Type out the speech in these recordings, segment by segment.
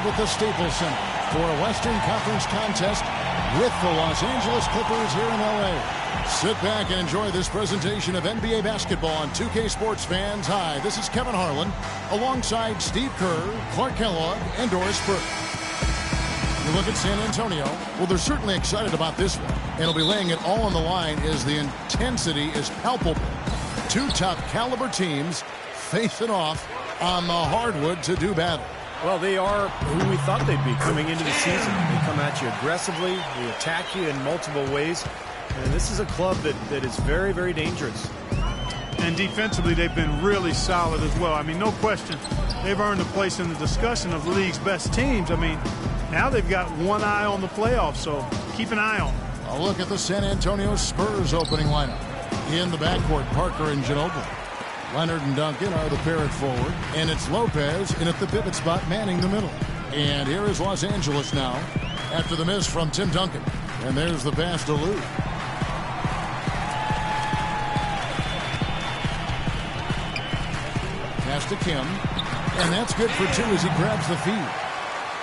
with the Staples Center for a Western Conference contest with the Los Angeles Clippers here in L.A. Sit back and enjoy this presentation of NBA basketball on 2K Sports fans. Hi, this is Kevin Harlan alongside Steve Kerr, Clark Kellogg, and Doris Burke. You look at San Antonio, well, they're certainly excited about this one. And they'll be laying it all on the line as the intensity is palpable. Two top caliber teams facing off on the hardwood to do battle. Well, they are who we thought they'd be coming into the season. They come at you aggressively. They attack you in multiple ways. And this is a club that is very, very dangerous. And defensively, they've been really solid as well. I mean, no question. They've earned a place in the discussion of the league's best teams. I mean, now they've got one eye on the playoffs, so keep an eye on them. A look at the San Antonio Spurs opening lineup. In the backcourt, Parker and Ginobili. Leonard and Duncan are the pair at forward, and it's Lopez in at the pivot spot manning the middle. And here is Los Angeles now after the miss from Tim Duncan. And there's the pass to Lou. Pass to Kim, and that's good for two as he grabs the feed.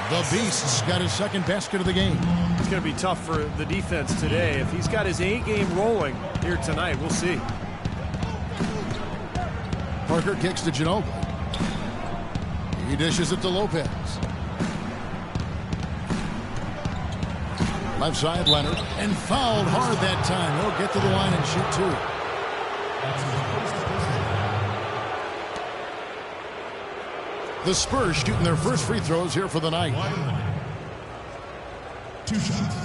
The Beast's got his second basket of the game. It's going to be tough for the defense today. If he's got his A-game rolling here tonight, we'll see. Parker kicks to Ginobili. He dishes it to Lopez. Left side, Leonard. And fouled hard that time. He'll get to the line and shoot two. The Spurs shooting their first free throws here for the night. 2 shots.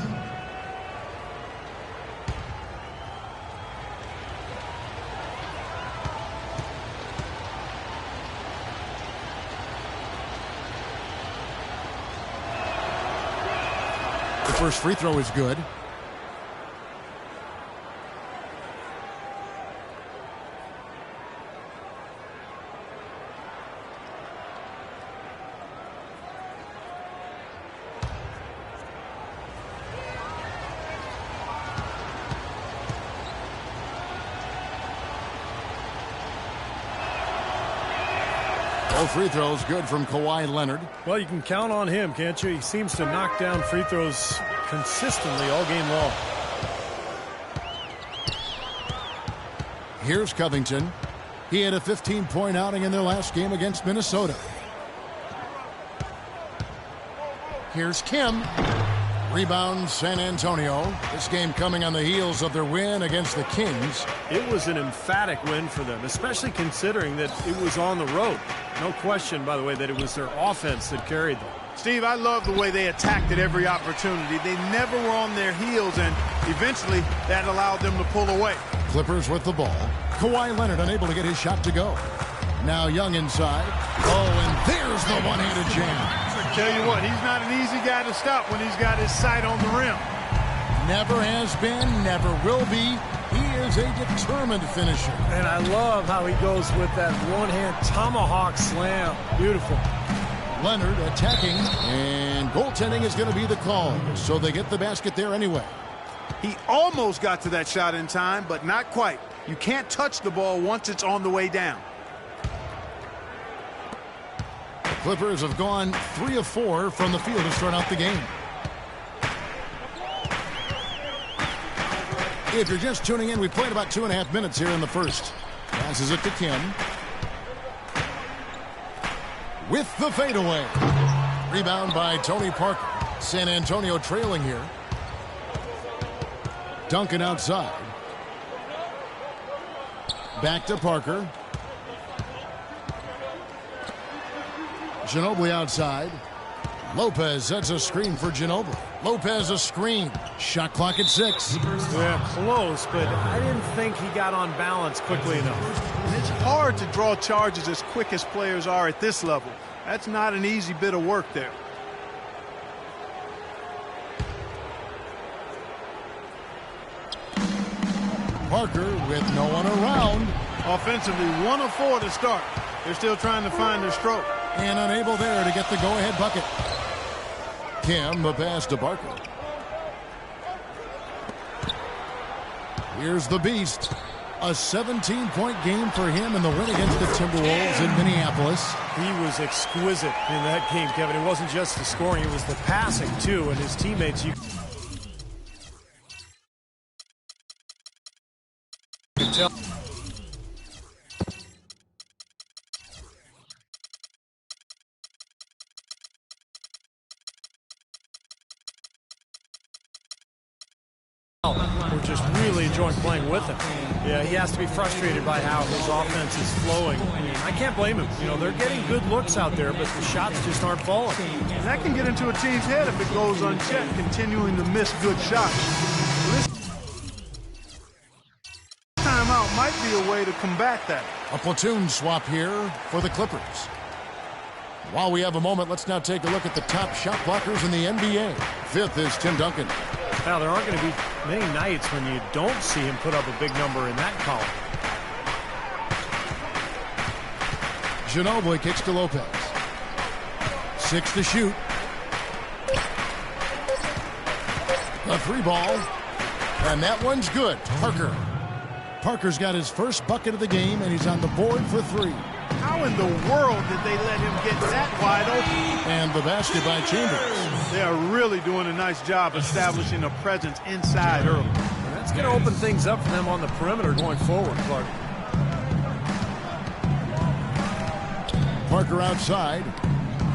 The first free throw is good. Both free throws good from Kawhi Leonard. Well, you can count on him, can't you? He seems to knock down free throws consistently all game long. Here's Covington. He had a 15-point outing in their last game against Minnesota. Here's Kim. Rebound San Antonio. This game coming on the heels of their win against the Kings. It was an emphatic win for them, especially considering that it was on the road. No question, by the way, that it was their offense that carried them. Steve, I love the way they attacked at every opportunity. They never were on their heels, and eventually that allowed them to pull away. Clippers with the ball. Kawhi Leonard unable to get his shot to go. Now Young inside. Oh, and there's the one-handed jam. Tell you what, he's not an easy guy to stop when he's got his sight on the rim. Never has been, never will be. He is a determined finisher. And I love how he goes with that one-hand tomahawk slam. Beautiful. Leonard attacking, and goaltending is going to be the call. So they get the basket there anyway. He almost got to that shot in time, but not quite. You can't touch the ball once it's on the way down. Clippers have gone 3 of 4 from the field to start out the game. If you're just tuning in, we played about 2.5 minutes here in the first. Passes it to Kim. With the fadeaway. Rebound by Tony Parker. San Antonio trailing here. Duncan outside. Back to Parker. Ginobili outside. Lopez sets a screen for Ginobili. Lopez a screen. Shot clock at 6. Yeah, close, but I didn't think he got on balance quickly enough. It's hard to draw charges as quick as players are at this level. That's not an easy bit of work there. Parker with no one around. Offensively, 1 of 4 to start. They're still trying to find their stroke. And unable there to get the go-ahead bucket. Kim, the pass to Parker. Here's the Beast. A 17-point game for him in the win against the Timberwolves in Minneapolis. He was exquisite in that game, Kevin. It wasn't just the scoring, it was the passing, too, and his teammates. You can tell. We're just really enjoying playing with him. Yeah, he has to be frustrated by how his offense is flowing. I can't blame him. You know, they're getting good looks out there, but the shots just aren't falling. And that can get into a team's head if it goes unchecked, continuing to miss good shots. This timeout might be a way to combat that. A platoon swap here for the Clippers. While we have a moment, let's now take a look at the top shot blockers in the NBA. Fifth is Tim Duncan. Now, there aren't going to be many nights when you don't see him put up a big number in that column. Ginobili kicks to Lopez. 6 to shoot. A 3 ball. And that one's good. Parker's got his first bucket of the game, and he's on the board for 3. How in the world did they let him get that wide open? And the basket by Chambers. They are really doing a nice job establishing a presence inside early. And that's going to open things up for them on the perimeter going forward, Clark. Parker outside.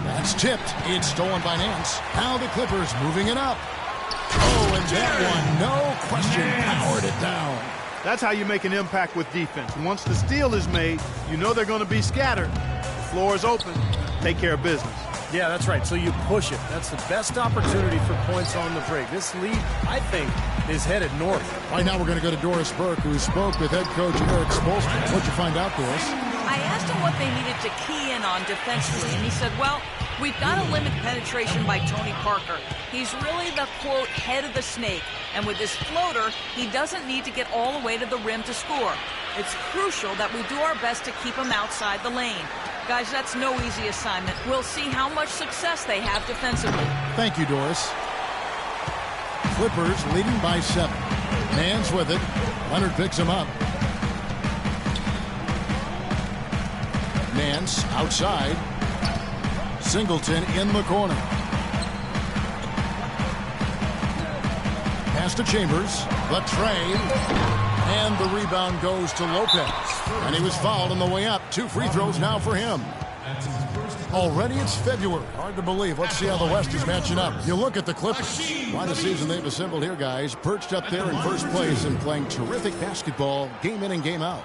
That's tipped. It's stolen by Nance. Now the Clippers moving it up. Oh, and that one, no question, powered it down. That's how you make an impact with defense. Once the steal is made, you know they're going to be scattered. The floor is open. Take care of business. Yeah, that's right. So you push it. That's the best opportunity for points on the break. This lead, I think, is headed north. Right now we're going to go to Doris Burke, who spoke with head coach Eric Spoelstra. What'd you find out, Doris? I asked him what they needed to key in on defensively, and he said, well, we've got to limit penetration by Tony Parker. He's really the, quote, head of the snake. And with his floater, he doesn't need to get all the way to the rim to score. It's crucial that we do our best to keep him outside the lane. Guys, that's no easy assignment. We'll see how much success they have defensively. Thank you, Doris. Clippers leading by 7. Nance with it. Leonard picks him up. Nance outside. Singleton in the corner. Pass to Chambers. The trade. And the rebound goes to Lopez. And he was fouled on the way up. 2 free throws now for him. Already it's February. Hard to believe. Let's see how the West is matching up. You look at the Clippers. Quite a season they've assembled here, guys. Perched up there in first place and playing terrific basketball game in and game out.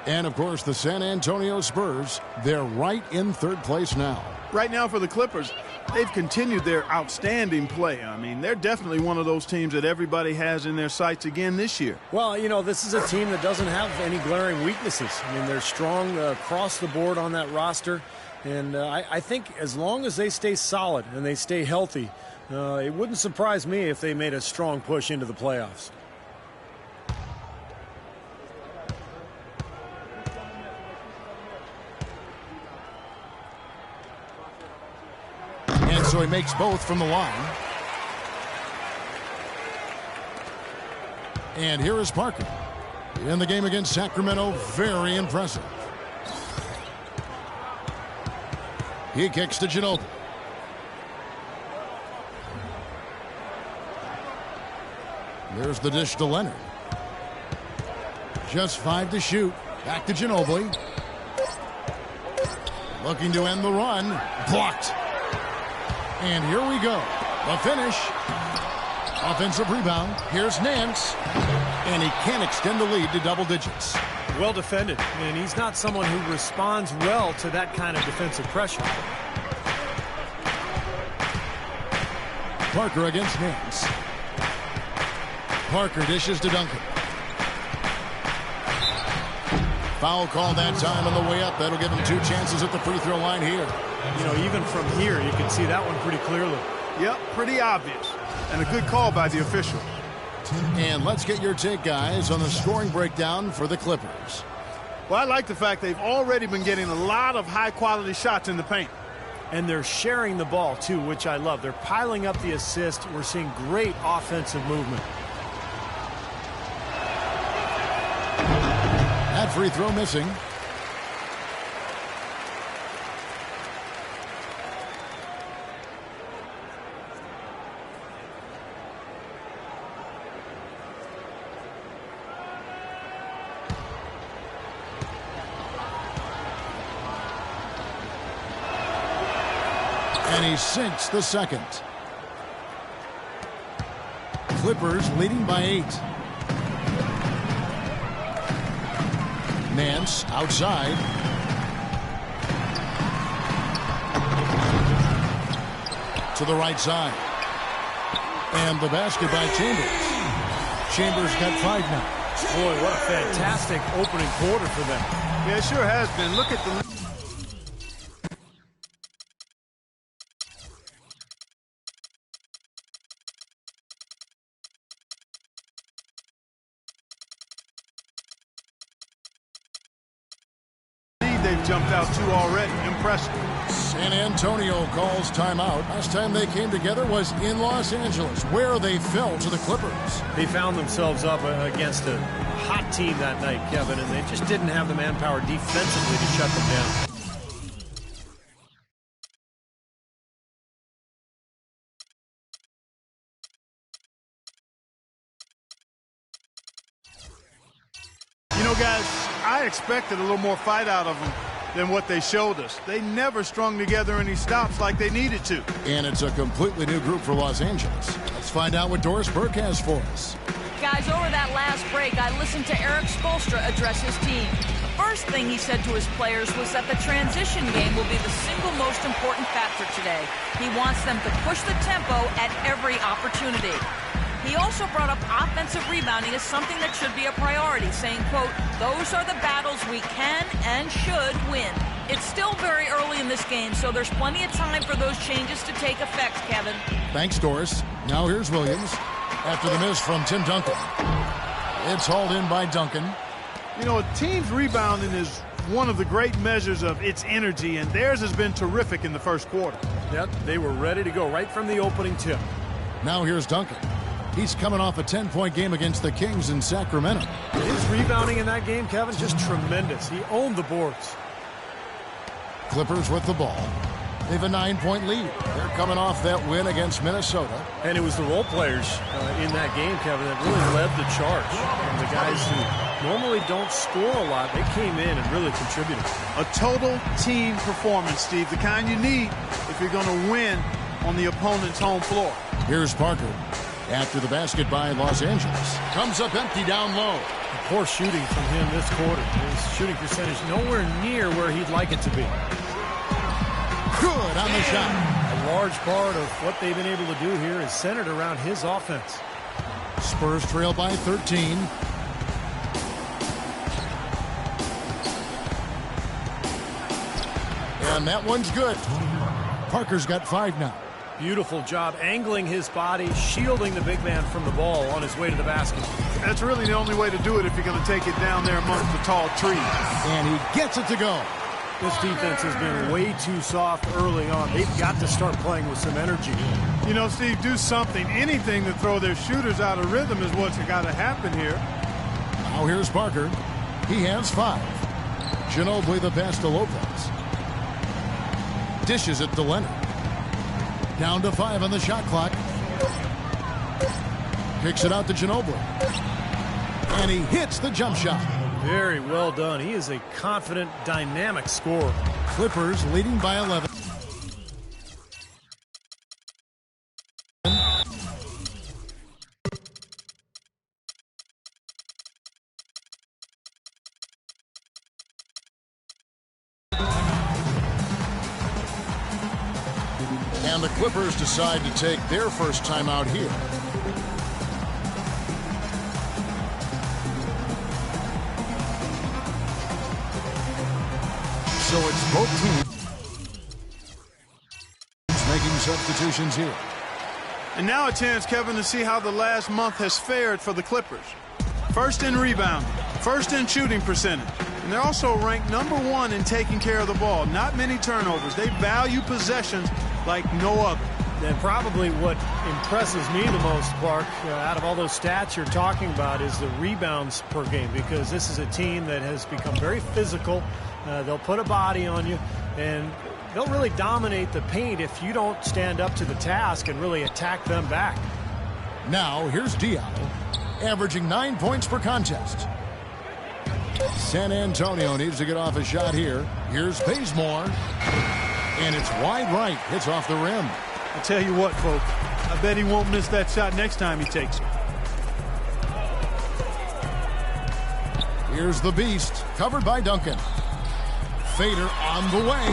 And, of course, the San Antonio Spurs, they're right in third place now. Right now for the Clippers, they've continued their outstanding play. I mean, they're definitely one of those teams that everybody has in their sights again this year. Well, you know, this is a team that doesn't have any glaring weaknesses. I mean, they're strong across the board on that roster. And I think as long as they stay solid and they stay healthy, it wouldn't surprise me if they made a strong push into the playoffs. And so he makes both from the line. And here is Parker. In the game against Sacramento, very impressive. He kicks to Ginobili. There's the dish to Leonard. Just 5 to shoot. Back to Ginobili. Looking to end the run. Blocked. And here we go. The finish. Offensive rebound. Here's Nance. And he can't extend the lead to double digits. Well defended. And he's not someone who responds well to that kind of defensive pressure. Parker against Nance. Parker dishes to Duncan. Foul call that time on the way up. That'll give him 2 chances at the free throw line here. You know, even from here, you can see that one pretty clearly. Yep, pretty obvious. And a good call by the official. And let's get your take, guys, on the scoring breakdown for the Clippers. Well, I like the fact they've already been getting a lot of high-quality shots in the paint. And they're sharing the ball, too, which I love. They're piling up the assist. We're seeing great offensive movement. free throw missing. And he sinks the second. Clippers leading by 8. Nance outside. To the right side. And the basket by Chambers. Chambers got 5 now. Boy, what a fantastic opening quarter for them. Yeah, it sure has been. Look at the they've jumped out to already. Impressive. San Antonio calls timeout. Last time they came together was in Los Angeles, where they fell to the Clippers. They found themselves up against a hot team that night, Kevin, and they just didn't have the manpower defensively to shut them down. You know, guys, I expected a little more fight out of them than what they showed us. They never strung together any stops like they needed to. And it's a completely new group for Los Angeles. Let's find out what Doris Burke has for us. Guys, over that last break, I listened to Eric Spoelstra address his team. The first thing he said to his players was that the transition game will be the single most important factor today. He wants them to push the tempo at every opportunity. He also brought up offensive rebounding as something that should be a priority, saying, quote, "Those are the battles we can and should win." It's still very early in this game, so there's plenty of time for those changes to take effect, Kevin. Thanks, Doris. Now here's Williams. After the miss from Tim Duncan. It's hauled in by Duncan. You know, a team's rebounding is one of the great measures of its energy, and theirs has been terrific in the first quarter. Yep, they were ready to go right from the opening tip. Now here's Duncan. He's coming off a 10-point game against the Kings in Sacramento. His rebounding in that game, Kevin, just tremendous. He owned the boards. Clippers with the ball. They have a 9-point lead. They're coming off that win against Minnesota. And it was the role players in that game, Kevin, that really led the charge. And the guys who normally don't score a lot, they came in and really contributed. A total team performance, Steve, the kind you need if you're going to win on the opponent's home floor. Here's Parker. After the basket by Los Angeles. Comes up empty down low. Poor shooting from him this quarter. His shooting percentage nowhere near where he'd like it to be. Good on the shot. A large part of what they've been able to do here is centered around his offense. Spurs trail by 13. And that one's good. Parker's got 5 now. Beautiful job angling his body, shielding the big man from the ball on his way to the basket. That's really the only way to do it if you're going to take it down there amongst the tall trees. And he gets it to go. This defense has been way too soft early on. They've got to start playing with some energy. You know, Steve, do something, anything to throw their shooters out of rhythm is what's got to happen here. Now here's Parker. He has 5. Ginobili the pass to Lopez. Dishes it to Leonard. Down to 5 on the shot clock. Kicks it out to Ginobili. And he hits the jump shot. Very well done. He is a confident, dynamic scorer. Clippers leading by 11. And the Clippers decide to take their first timeout here. So it's both teams making substitutions here. And now a chance, Kevin, to see how the last month has fared for the Clippers. First in rebounding, first in shooting percentage. And they're also ranked #1 in taking care of the ball. Not many turnovers. They value possessions like no other. And probably what impresses me the most, Clark, out of all those stats you're talking about, is the rebounds per game, because this is a team that has become very physical. They'll put a body on you, and they'll really dominate the paint if you don't stand up to the task and really attack them back. Now, here's Diallo, averaging 9 points per contest. San Antonio needs to get off a shot here. Here's Bazemore, and it's wide right. Hits off the rim. I tell you what, folks, I bet he won't miss that shot next time he takes it. Here's the Beast, covered by Duncan. Fader on the way.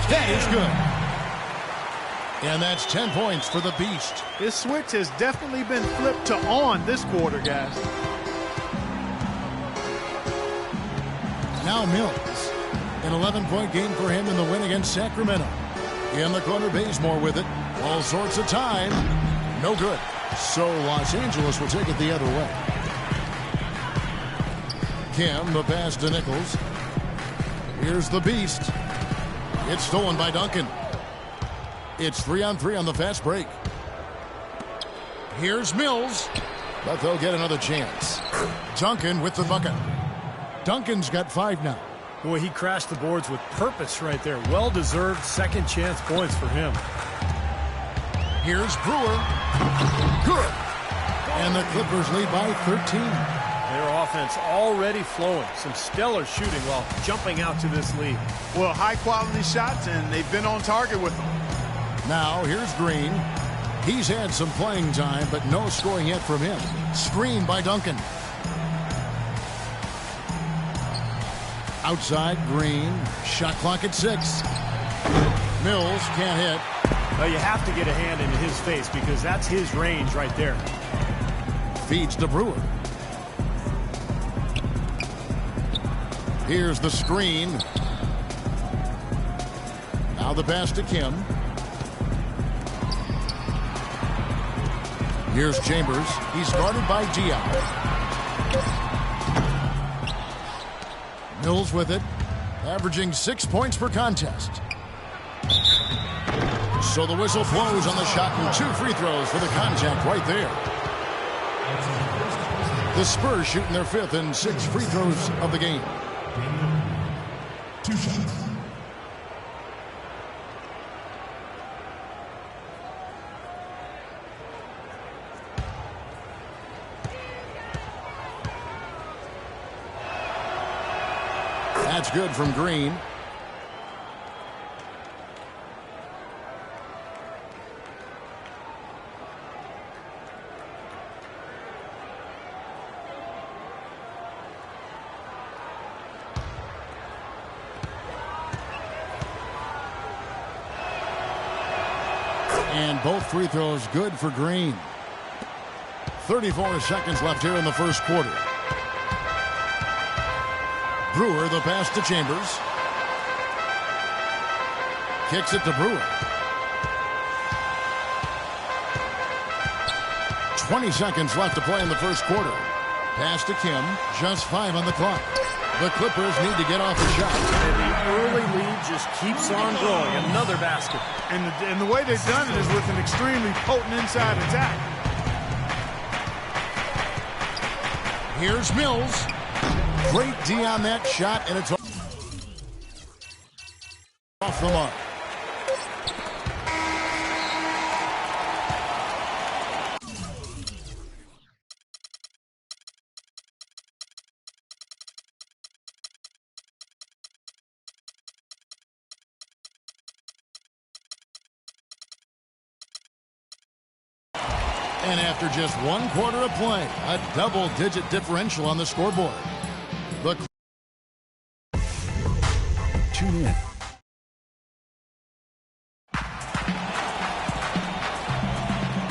That is good. And that's 10 points for the Beast. His switch has definitely been flipped to on this quarter, guys. Now Mills. An 11-point game for him in the win against Sacramento. In the corner, Bazemore with it. All sorts of time. No good. So Los Angeles will take it the other way. Kim, the pass to Nichols. Here's the Beast. It's stolen by Duncan. It's 3-on-3 on the fast break. Here's Mills. But they'll get another chance. Duncan with the bucket. Duncan's got 5 now. Boy, he crashed the boards with purpose right there. Well-deserved second chance points for him. Here's Brewer. Good. And the Clippers lead by 13. Their offense already flowing. Some stellar shooting while jumping out to this lead. Well, high-quality shots, and they've been on target with them. Now, here's Green. He's had some playing time, but no scoring yet from him. Screen by Duncan. Outside, Green. Shot clock at 6. Mills can't hit. Well, you have to get a hand into his face because that's his range right there. Feeds to Brewer. Here's the screen. Now the pass to Kim. Here's Chambers. He's guarded by Diallo. Mills with it, averaging 6 points per contest. So the whistle blows on the shot and 2 free throws for the contact right there. The Spurs shooting their 5th and 6 free throws of the game. 2 shots. That's good from Green. And both free throws good for Green. 34 seconds left here in the first quarter. Brewer, the pass to Chambers. Kicks it to Brewer. 20 seconds left to play in the first quarter. Pass to Kim. Just 5 on the clock. The Clippers need to get off a shot. And the early lead just keeps on growing. Another basket. And the way they've done it is with an extremely potent inside attack. Here's Mills. Great D on that shot, and it's off the mark. And after just 1 quarter of play, a double-digit differential on the scoreboard. The Tune in.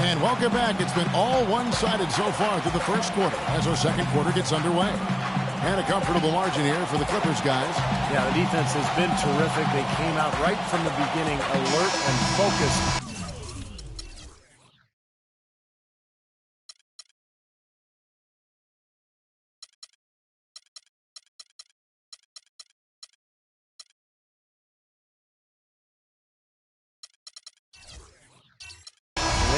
And welcome back. It's been all one-sided so far through the first quarter as our second quarter gets underway. And a comfortable margin here for the Clippers, guys. Yeah, the defense has been terrific. They came out right from the beginning, alert and focused.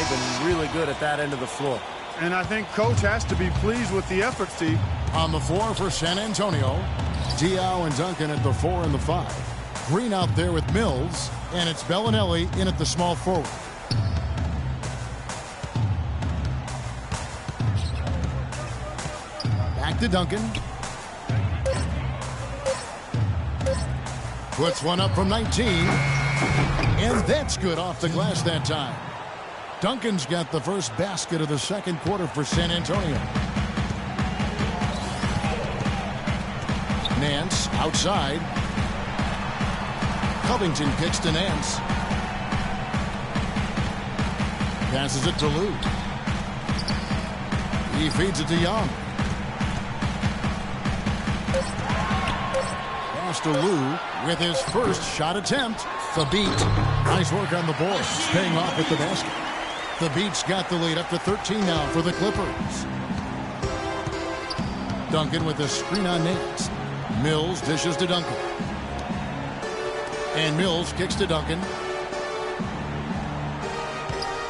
They've been really good at that end of the floor. And I think coach has to be pleased with the effort, Steve. On the floor for San Antonio, Diaw and Duncan at the 4 and the 5. Green out there with Mills, and it's Bellinelli in at the small forward. Back to Duncan. Puts one up from 19. And that's good off the glass that time. Duncan's got the first basket of the second quarter for San Antonio. Nance outside. Covington kicks to Nance. Passes it to Lou. He feeds it to Young. Pass to Lou with his first shot attempt. The beat. Nice work on the boards. Paying off with the basket. The Beats got the lead up to 13 now for the Clippers. Duncan with a screen on Nance. Mills dishes to Duncan. And Mills kicks to Duncan.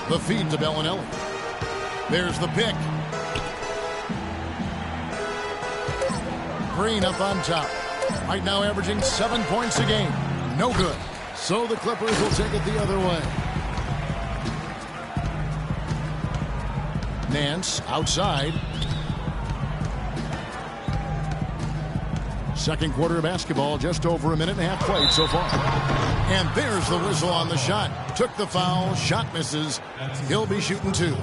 The feed to Bellinelli. There's the pick. Green up on top. Right now averaging 7 points a game. No good. So the Clippers will take it the other way. Nance outside. Second quarter of basketball, just over a minute and a half played so far. And there's the whistle on the shot. Took the foul, shot misses. He'll be shooting 2.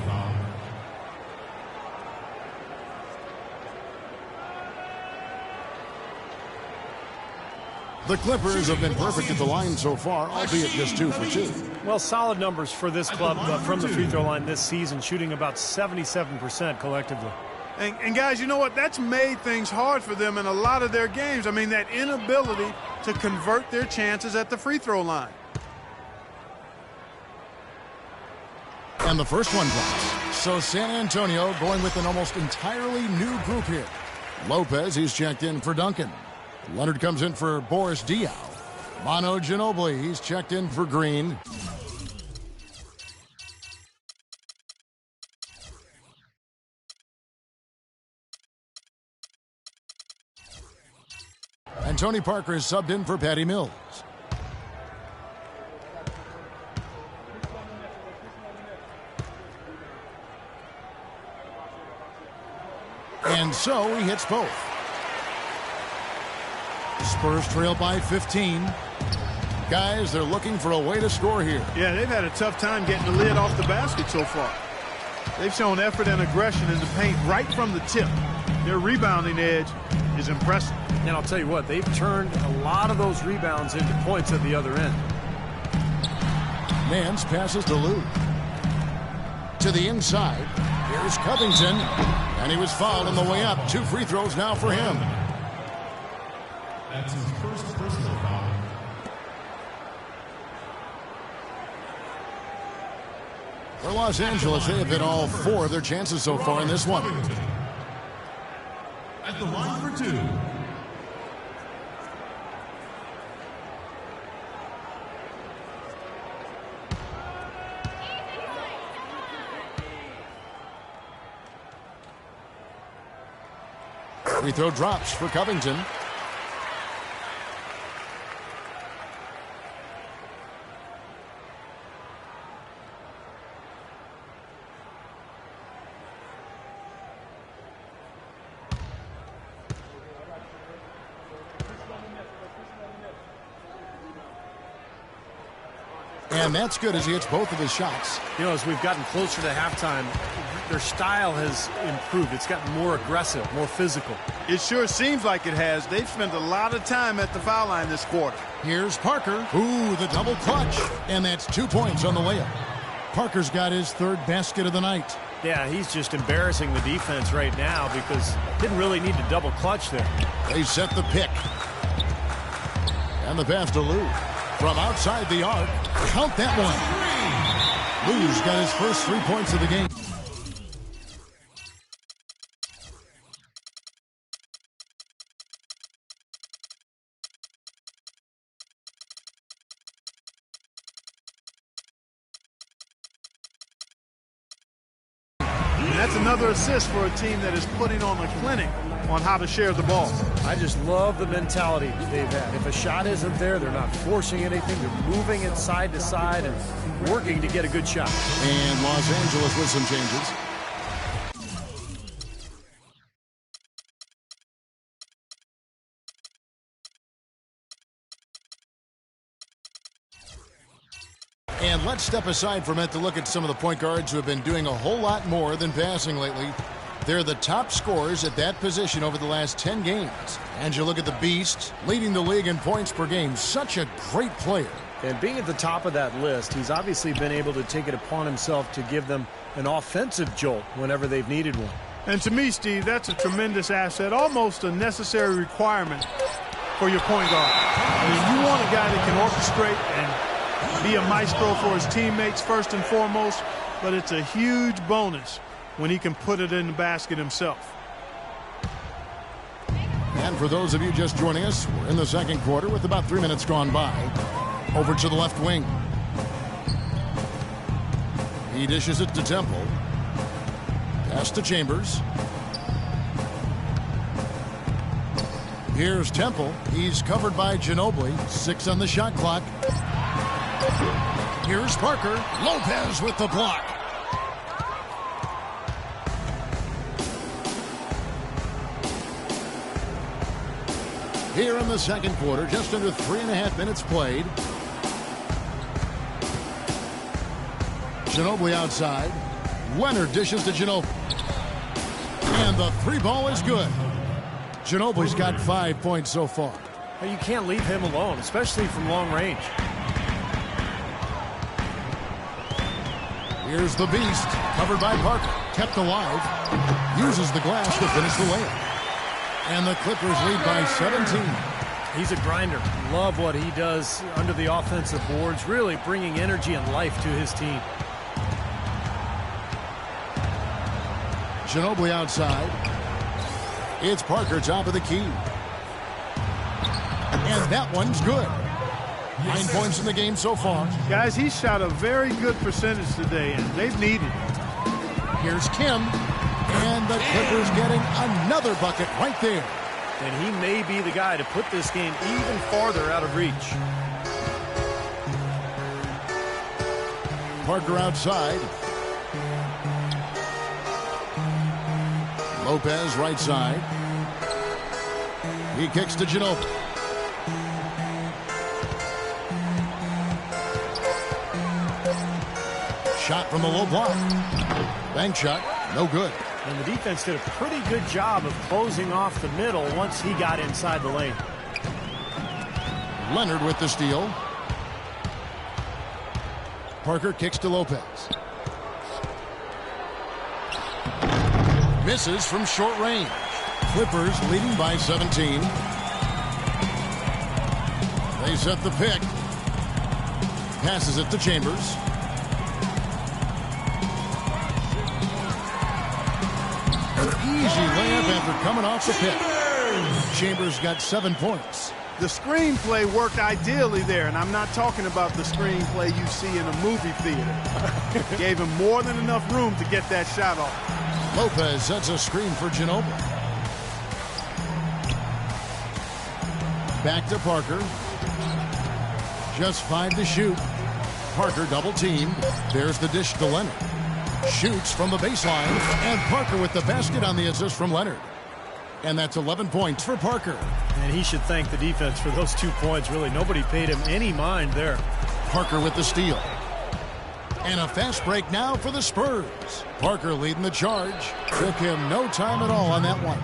The Clippers have been perfect at the line so far, albeit just 2 for 2. Well, solid numbers for this club from the free throw line this season, shooting about 77% collectively. And guys, you know what? That's made things hard for them in a lot of their games. I mean, that inability to convert their chances at the free throw line. And the first one drops. So San Antonio going with an almost entirely new group here. Lopez, he's checked in for Duncan. Leonard comes in for Boris Diaw. Manu Ginobili, he's checked in for Green. And Tony Parker is subbed in for Patty Mills. And so he hits both. Spurs trail by 15. Guys, they're looking for a way to score here. Yeah, they've had a tough time getting the lid off the basket so far. They've shown effort and aggression in the paint right from the tip. Their rebounding edge is impressive. And I'll tell you what, they've turned a lot of those rebounds into points at the other end. Nance passes to Lou. To the inside. Here's Covington. And he was fouled on the way up. 2 free throws now for him. That's his first personal foul. For Los Angeles, they have hit all 4 of their chances so far in this one. At the line for 2. Free throw drops for Covington. And that's good as he hits both of his shots. You know, as we've gotten closer to halftime, their style has improved. It's gotten more aggressive, more physical. It sure seems like it has. They've spent a lot of time at the foul line this quarter. Here's Parker. Ooh, the double clutch. And that's 2 points on the layup. Parker's got his 3rd basket of the night. Yeah, he's just embarrassing the defense right now because didn't really need to double clutch there. They set the pick. And the pass to Lou. From outside the arc. Count that one. Lou's got his first 3 points of the game. That's another assist for a team that is putting on a clinic on how to share the ball. I just love the mentality they've had. If a shot isn't there, they're not forcing anything. They're moving it side to side and working to get a good shot. And Los Angeles with some changes. And let's step aside from it to look at some of the point guards who have been doing a whole lot more than passing lately. They're the top scorers at that position over the last 10 games. And you look at the Beast, leading the league in points per game. Such a great player. And being at the top of that list, he's obviously been able to take it upon himself to give them an offensive jolt whenever they've needed one. And to me, Steve, that's a tremendous asset, almost a necessary requirement for your point guard. I mean, you want a guy that can orchestrate and be a maestro for his teammates first and foremost, but it's a huge bonus when he can put it in the basket himself. And for those of you just joining us, we're in the second quarter with about 3 minutes gone by. Over to the left wing. He dishes it to Temple. Pass to Chambers. Here's Temple. He's covered by Ginobili. 6 on the shot clock. Here's Parker. Lopez with the block. Here in the second quarter, just under 3.5 minutes played. Ginobili outside. Leonard dishes to Ginobili. And the three ball is good. Ginobili's got 5 points so far. Well, you can't leave him alone, especially from long range. Here's the Beast, covered by Parker, kept alive, uses the glass to finish the layup. And the Clippers lead by 17. He's a grinder. Love what he does under the offensive boards, really bringing energy and life to his team. Ginobili outside. It's Parker, top of the key. And that one's good. 9 points in the game so far. Guys, he shot a very good percentage today, and they've needed it. Here's Kim. And the Clippers getting another bucket right there. And he may be the guy to put this game even farther out of reach. Parker outside. Lopez right side. He kicks to Ginobili. Shot from the low block. Bank shot, no good. And the defense did a pretty good job of closing off the middle once he got inside the lane. Leonard with the steal. Parker kicks to Lopez. Misses from short range. Clippers leading by 17. They set the pick. Passes it to Chambers. Easy layup after coming off the pick. Chambers got 7 points. The screenplay worked ideally there, and I'm not talking about the screenplay you see in a movie theater. Gave him more than enough room to get that shot off. Lopez sets a screen for Ginobili. Back to Parker. Just 5 to shoot. Parker double teamed. There's the dish to Leonard. Shoots from the baseline, and Parker with the basket on the assist from Leonard. And that's 11 points for Parker. And he should thank the defense for those 2 points. Really, nobody paid him any mind there. Parker with the steal. And a fast break now for the Spurs. Parker leading the charge. Took him no time at all on that one.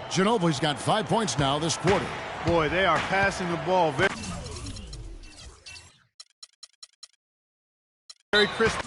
Ginobili's got 5 points now this quarter. Boy, they are passing the ball very crisp.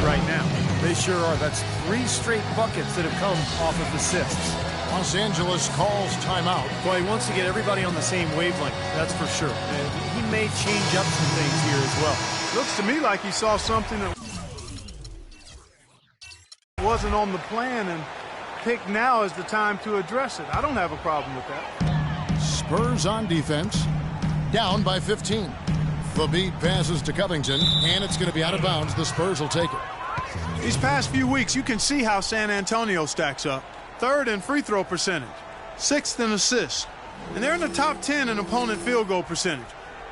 Right now, they sure are. That's 3 straight buckets that have come off of assists. Los Angeles calls timeout. Well, he wants to get everybody on the same wavelength, that's for sure. And he may change up some things here as well. Looks to me like he saw something that wasn't on the plan and picked now is the time to address it. I don't have a problem with that. Spurs on defense, down by 15. The beat passes to Covington, and it's going to be out of bounds. The Spurs will take it. These past few weeks, you can see how San Antonio stacks up. 3rd in free throw percentage, 6th in assists, and they're in the top 10 in opponent field goal percentage.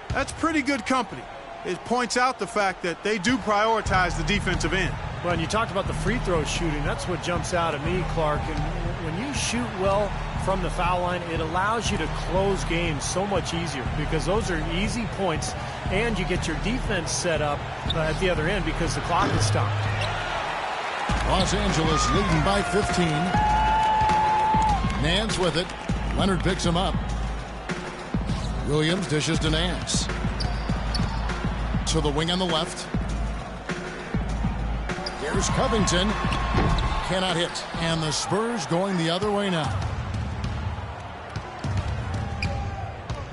That's pretty good company. It points out the fact that they do prioritize the defensive end. Well, and you talked about the free throw shooting. That's what jumps out at me, Clark. And when you shoot well from the foul line, it allows you to close games so much easier because those are easy points, and you get your defense set up at the other end because the clock is stopped. Los Angeles leading by 15. Nance with it. Leonard picks him up. Williams dishes to Nance. To the wing on the left. Here's Covington. Cannot hit. And the Spurs going the other way now.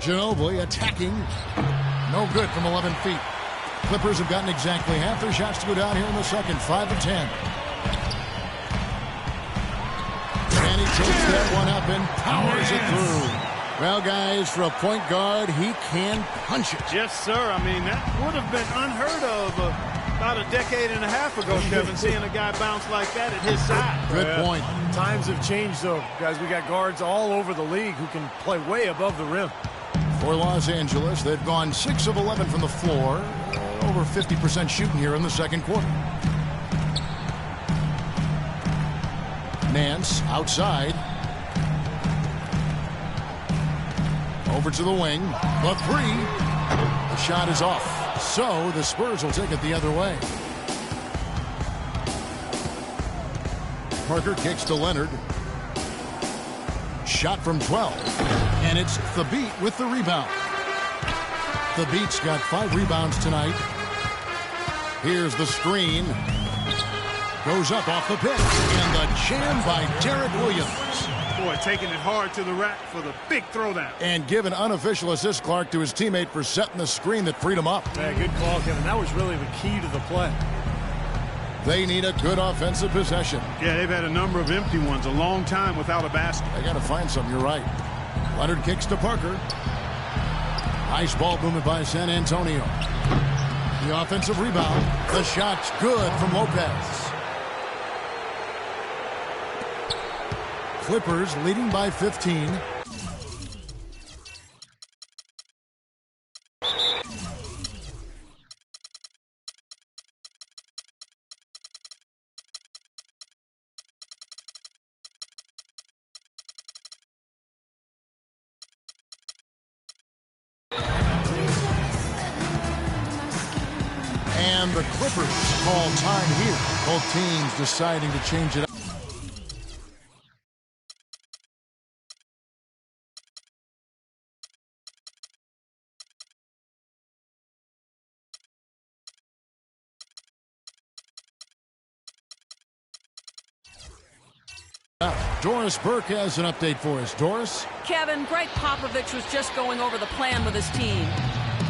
Ginobili attacking. No good from 11 feet. Clippers have gotten exactly half their shots to go down here in the second. 5 of 10. And he takes that one up and powers it through. Well, guys, for a point guard, he can punch it. Yes, sir. I mean, that would have been unheard of about a decade and a half ago, Kevin, seeing a guy bounce like that at his side. Good point. Times have changed, though. Guys, we got guards all over the league who can play way above the rim. For Los Angeles, they've gone 6 of 11 from the floor. Over 50% shooting here in the second quarter. Nance outside. Over to the wing. The three. The shot is off. So the Spurs will take it the other way. Parker kicks to Leonard. Shot from 12. And it's the Beat with the rebound. The Beat's got 5 rebounds tonight. Here's the screen. Goes up off the pick. And the jam by Derek Williams. Boy, taking it hard to the rack for the big throwdown. And give an unofficial assist, Clark, to his teammate for setting the screen that freed him up. Yeah, good call, Kevin. That was really the key to the play. They need a good offensive possession. Yeah, they've had a number of empty ones, a long time without a basket. They got to find something, you're right. Leonard kicks to Parker. Nice ball movement by San Antonio. The offensive rebound. The shot's good from Lopez. Clippers leading by 15. And the Clippers call time here. Both teams deciding to change it up. Doris Burke has an update for us. Doris? Kevin, Greg Popovich was just going over the plan with his team.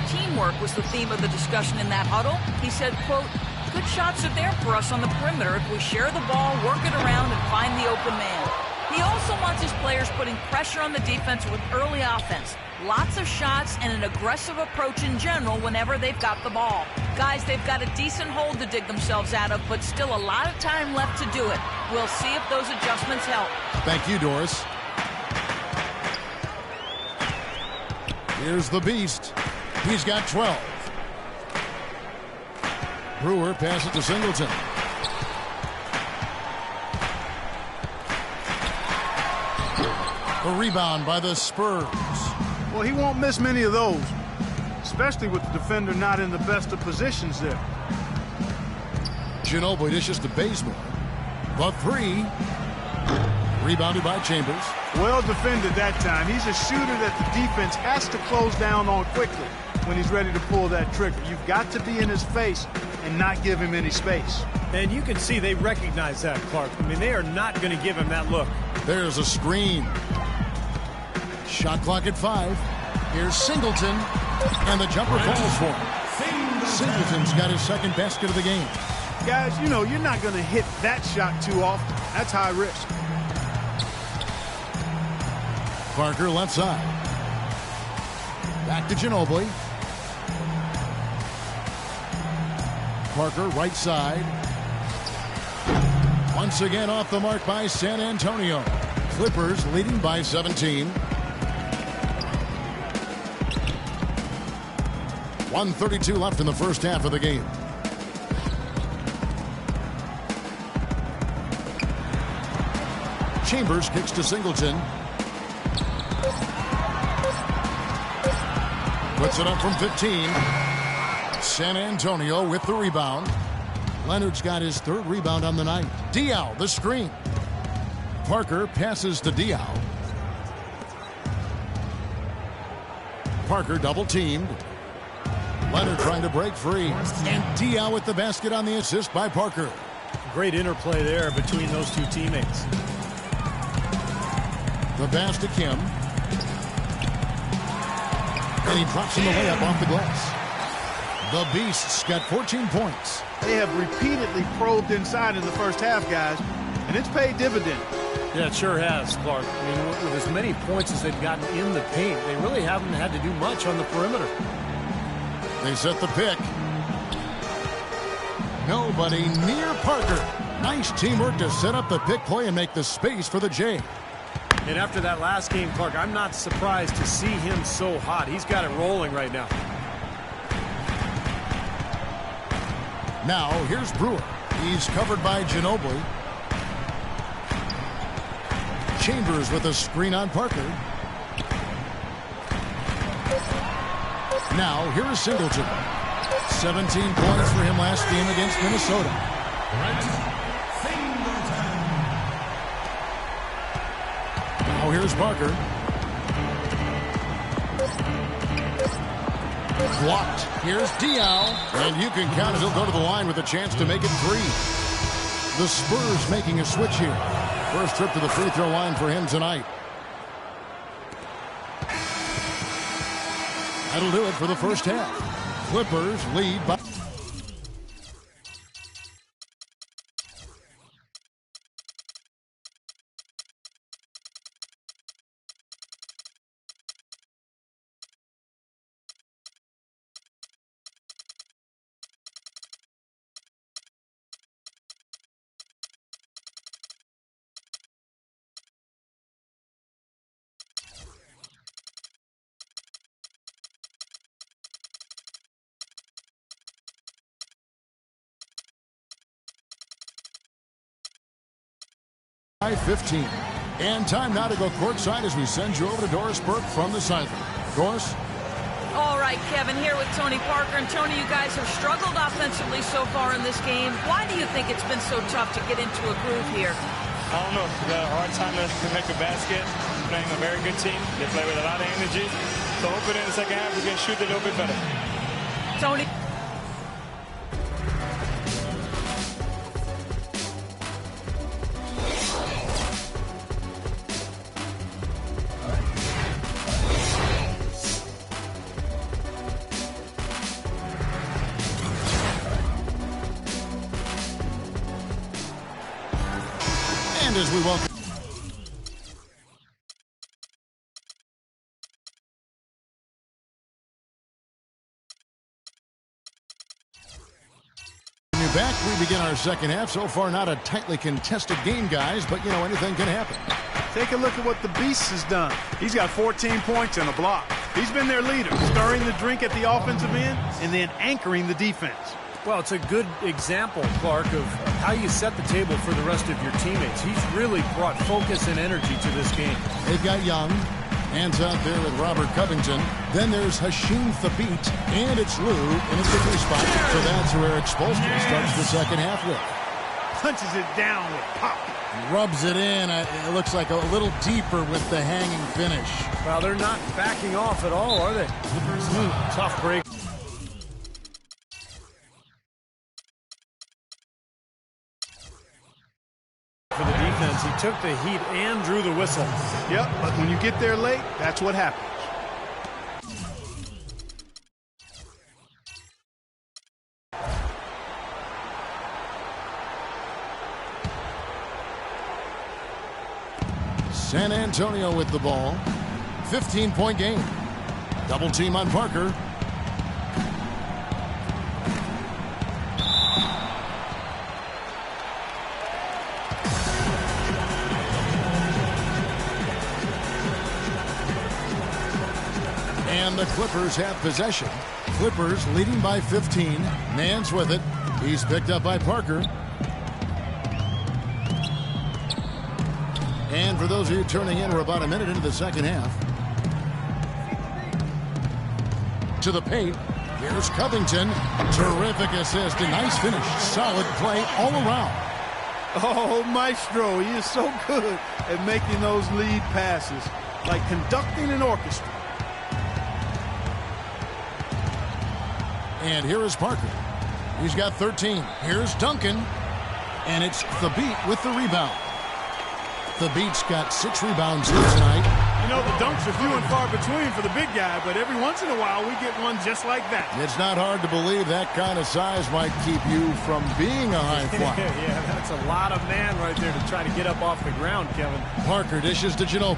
Teamwork was the theme of the discussion in that huddle. He said, quote, good shots are there for us on the perimeter if we share the ball, work it around, and find the open man. He also wants his players putting pressure on the defense with early offense. Lots of shots and an aggressive approach in general whenever they've got the ball. Guys, they've got a decent hole to dig themselves out of, but still a lot of time left to do it. We'll see if those adjustments help. Thank you, Doris. Here's the Beast. He's got 12. Brewer passes to Singleton. The rebound by the Spurs. Well, he won't miss many of those, especially with the defender not in the best of positions there. Ginobili dishes to Bazemore. The three. Rebounded by Chambers. Well defended that time. He's a shooter that the defense has to close down on quickly when he's ready to pull that trigger. You've got to be in his face and not give him any space. And you can see they recognize that, Clark. I mean, they are not going to give him that look. There's a screen. Shot clock at 5. Here's Singleton. And the jumper falls for him. Singleton's got his second basket of the game. Guys, you know, you're not going to hit that shot too often. That's high risk. Parker left side. Back to Ginobili. Parker right side. Once again off the mark by San Antonio. Clippers leading by 17. 1:32 left in the first half of the game. Chambers kicks to Singleton. Puts it up from 15. San Antonio with the rebound. Leonard's got his third rebound on the night. Diaw, the screen. Parker passes to Diaw. Parker double teamed. Leonard trying to break free. And Diaw with the basket on the assist by Parker. Great interplay there between those two teammates. The pass to Kim. And he drops in the layup off the glass. The Beasts got 14 points. They have repeatedly probed inside in the first half, guys, and it's paid dividend. Yeah, it sure has, Clark. I mean, with as many points as they've gotten in the paint, they really haven't had to do much on the perimeter. They set the pick. Nobody near Parker. Nice teamwork to set up the pick play and make the space for the J. And after that last game, Clark, I'm not surprised to see him so hot. He's got it rolling right now. Now, here's Brewer. He's covered by Ginobili. Chambers with a screen on Parker. Now, here is Singleton. 17 points for him last game against Minnesota. Now, here's Parker. Blocked. Here's Diaw. And you can count it. He'll go to the line with a chance to make it 3. The Spurs making a switch here. First trip to the free throw line for him tonight. That'll do it for the first half. Clippers lead by... by 15. And time now to go courtside as we send you over to Doris Burke from the sideline. Doris? All right, Kevin, here with Tony Parker. And Tony, you guys have struggled offensively so far in this game. Why do you think it's been so tough to get into a groove here? I don't know. They got a hard time to make a basket. Playing a very good team. They play with a lot of energy. So hopefully in the second half we can shoot a little bit better. Tony. As we welcome you back, we begin our second half. So far, not a tightly contested game, guys, but you know, anything can happen. Take a look at what the Beast has done. He's got 14 points and a block. He's been their leader, stirring the drink at the offensive end and then anchoring the defense. Well, it's a good example, Clark, of how you set the table for the rest of your teammates. He's really brought focus and energy to this game. They've got Young. Hands out there with Robert Covington. Then there's Hashim Thabit. And it's Lou in a 3 spot. So that's where Eric Spoelstra starts the second half with. Punches it down with pop. Rubs it in. It looks like a little deeper with the hanging finish. Well, they're not backing off at all, are they? Tough break. For the defense, he took the heat and drew the whistle. Yep, but when you get there late, that's what happens. San Antonio with the ball. 15-point game. Double team on Parker. And the Clippers have possession. Clippers leading by 15. Nance with it. He's picked up by Parker. And for those of you turning in, we're about a minute into the second half. To the paint. Here's Covington. Terrific assist. A nice finish. Solid play all around. Oh, Maestro, he is so good at making those lead passes, like conducting an orchestra. And here is Parker. He's got 13. Here's Duncan. And it's the Beat with the rebound. The Beat's got 6 rebounds here tonight. You know, the dunks are few and far between for the big guy, but every once in a while we get one just like that. It's not hard to believe that kind of size might keep you from being a high flyer. Yeah, that's a lot of man right there to try to get up off the ground, Kevin. Parker dishes to Ginobili.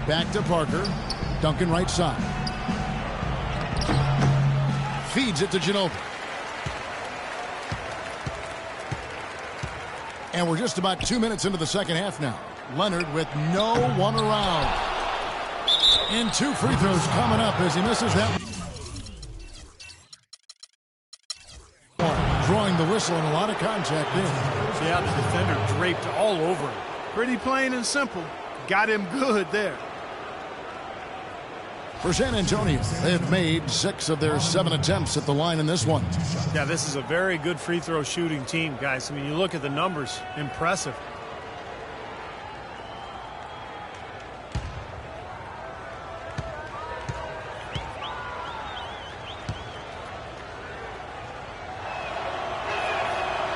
Back to Parker. Duncan right side. Feeds it to Ginobili. And we're just about 2 minutes into the second half now. Leonard with no one around. And 2 free throws coming up as he misses that. Drawing the whistle and a lot of contact there. Yeah, the defender draped all over him. Pretty plain and simple. Got him good there. For San Antonio, they've made 6 of their 7 attempts at the line in this one. Yeah, this is a very good free throw shooting team, guys. I mean, you look at the numbers, impressive.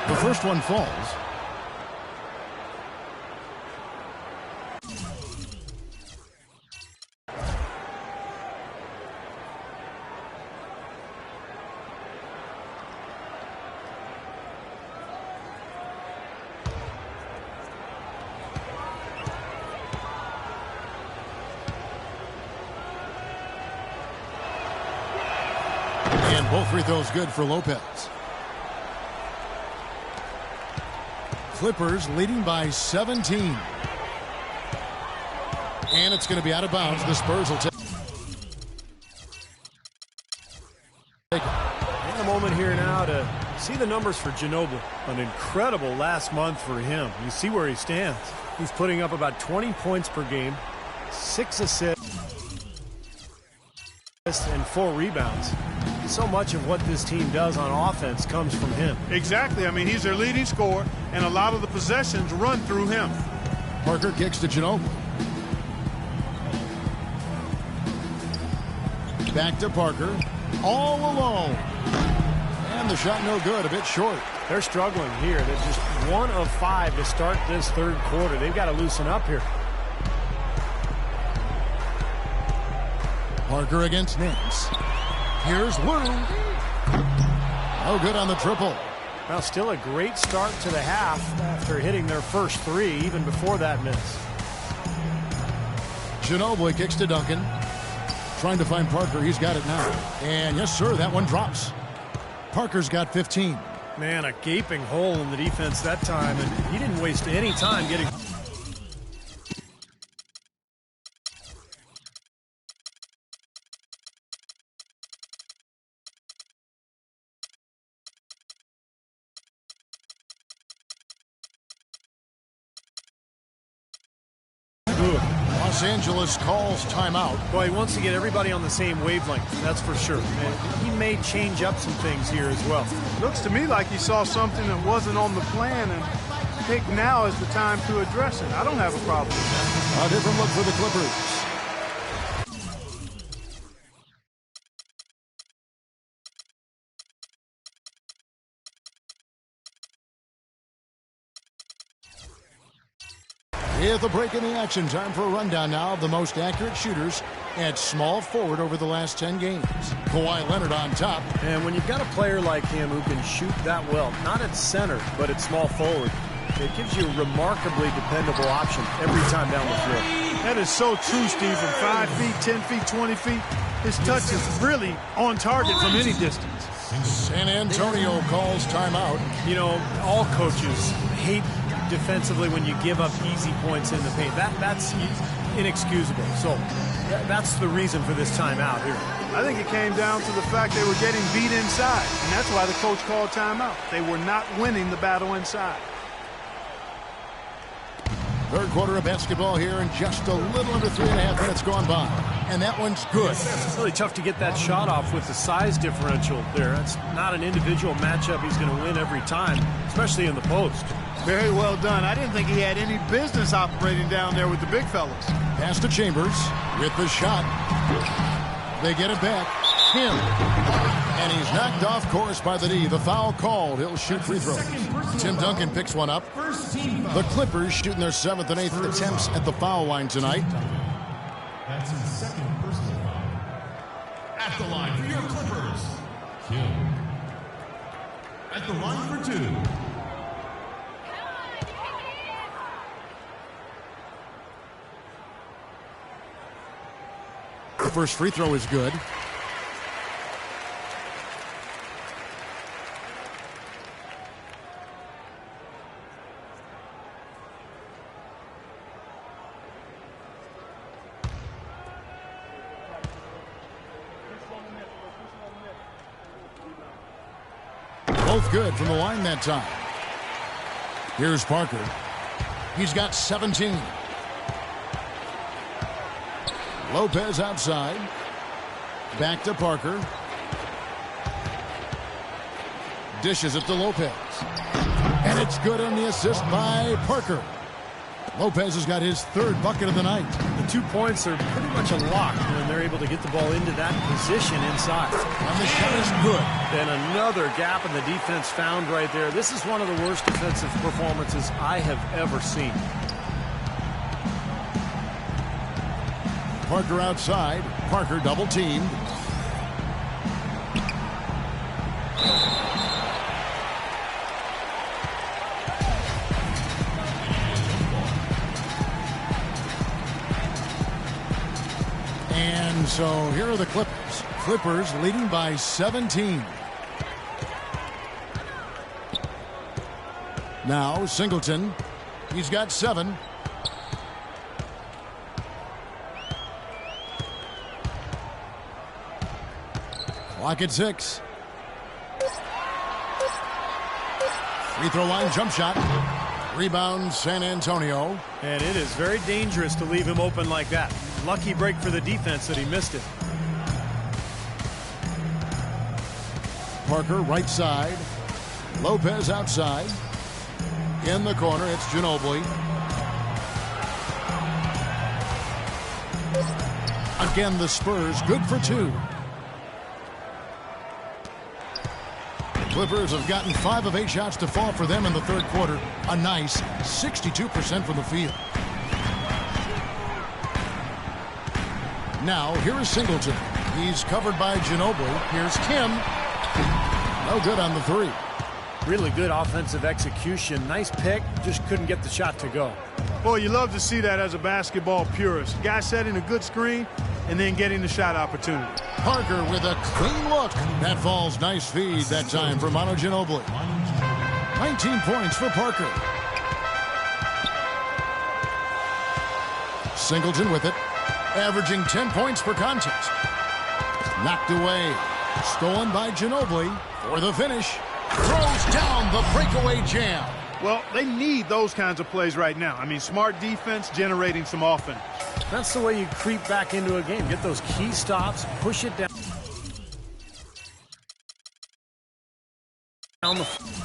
The first one falls. And both free throws good for Lopez. Clippers leading by 17. And it's going to be out of bounds. The Spurs will take it. And a moment here now to see the numbers for Ginobili. An incredible last month for him. You see where he stands. He's putting up about 20 points per game, 6 assists, and 4 rebounds. So much of what this team does on offense comes from him. Exactly. I mean, he's their leading scorer, and a lot of the possessions run through him. Parker kicks to Ginobili. Back to Parker. All alone. And the shot no good. A bit short. They're struggling here. They're just 1 of 5 to start this third quarter. They've got to loosen up here. Parker against Nance. Here's Lou. Oh, good on the triple. Well, still a great start to the half after hitting their first 3, even before that miss. Ginobili kicks to Duncan. Trying to find Parker. He's got it now. And yes, sir, that one drops. Parker's got 15. Man, a gaping hole in the defense that time, and he didn't waste any time getting... Los Angeles calls timeout. Well, he wants to get everybody on the same wavelength, that's for sure. And he may change up some things here as well. Looks to me like he saw something that wasn't on the plan and picked now is the time to address it. I don't have a problem with that. A different look for the Clippers. At the break in the action, time for a rundown now of the most accurate shooters at small forward over the last 10 games. Kawhi Leonard on top. And when you've got a player like him who can shoot that well, not at center, but at small forward, it gives you a remarkably dependable option every time down the floor. That is so true, Steve. From 5 feet, 10 feet, 20 feet, his touch is really on target from any distance. San Antonio calls timeout. You know, all coaches hate defensively when you give up easy points in the paint. That's inexcusable. So that's the reason for this timeout here. I think it came down to the fact they were getting beat inside, and that's why the coach called timeout. They were not winning the battle inside. Third quarter of basketball here, and just a little under 3.5 minutes gone by. And that one's good. It's really tough to get that shot off with the size differential there. That's not an individual matchup he's going to win every time, especially in the post. Very well done. I didn't think he had any business operating down there with the big fellas. Pass to Chambers with the shot. They get it back. Him. And he's knocked off course by the D. The foul called. He'll shoot free throws. Tim Duncan picks one up. The Clippers shooting their 7th and 8th attempts at the foul line tonight. That's his second personal foul. At the line for your Clippers, Kim. At the line for 2. The first free throw is good. Both good from the line that time. Here's Parker. He's got 17. Lopez outside. Back to Parker. Dishes it to Lopez. And it's good on the assist by Parker. Lopez has got his 3rd bucket of the night. The 2 points are pretty much unlocked when they're able to get the ball into that position inside. And the shot is good. And another gap in the defense found right there. This is one of the worst defensive performances I have ever seen. Parker outside. Parker double teamed. And so here are the Clippers. Clippers leading by 17. Now Singleton. He's got 7. Clock at 6. Free throw line jump shot. Rebound San Antonio. And it is very dangerous to leave him open like that. Lucky break for the defense that he missed it. Parker right side. Lopez outside. In the corner, it's Ginobili. Again, the Spurs good for 2. Clippers have gotten 5 of 8 shots to fall for them in the 3rd quarter. A nice 62% from the field. Now, here is Singleton. He's covered by Ginobili. Here's Kim. No good on the 3. Really good offensive execution. Nice pick. Just couldn't get the shot to go. Boy, you love to see that as a basketball purist. Guy setting a good screen and then getting the shot opportunity. Parker with a clean look. That falls. Nice feed that time for Manu Ginobili. 19 points for Parker. Singleton with it. Averaging 10 points per contest. Knocked away. Stolen by Ginobili for the finish. Throws down the breakaway jam. Well, they need those kinds of plays right now. I mean, smart defense generating some offense. That's the way you creep back into a game. Get those key stops, push it down. Down the floor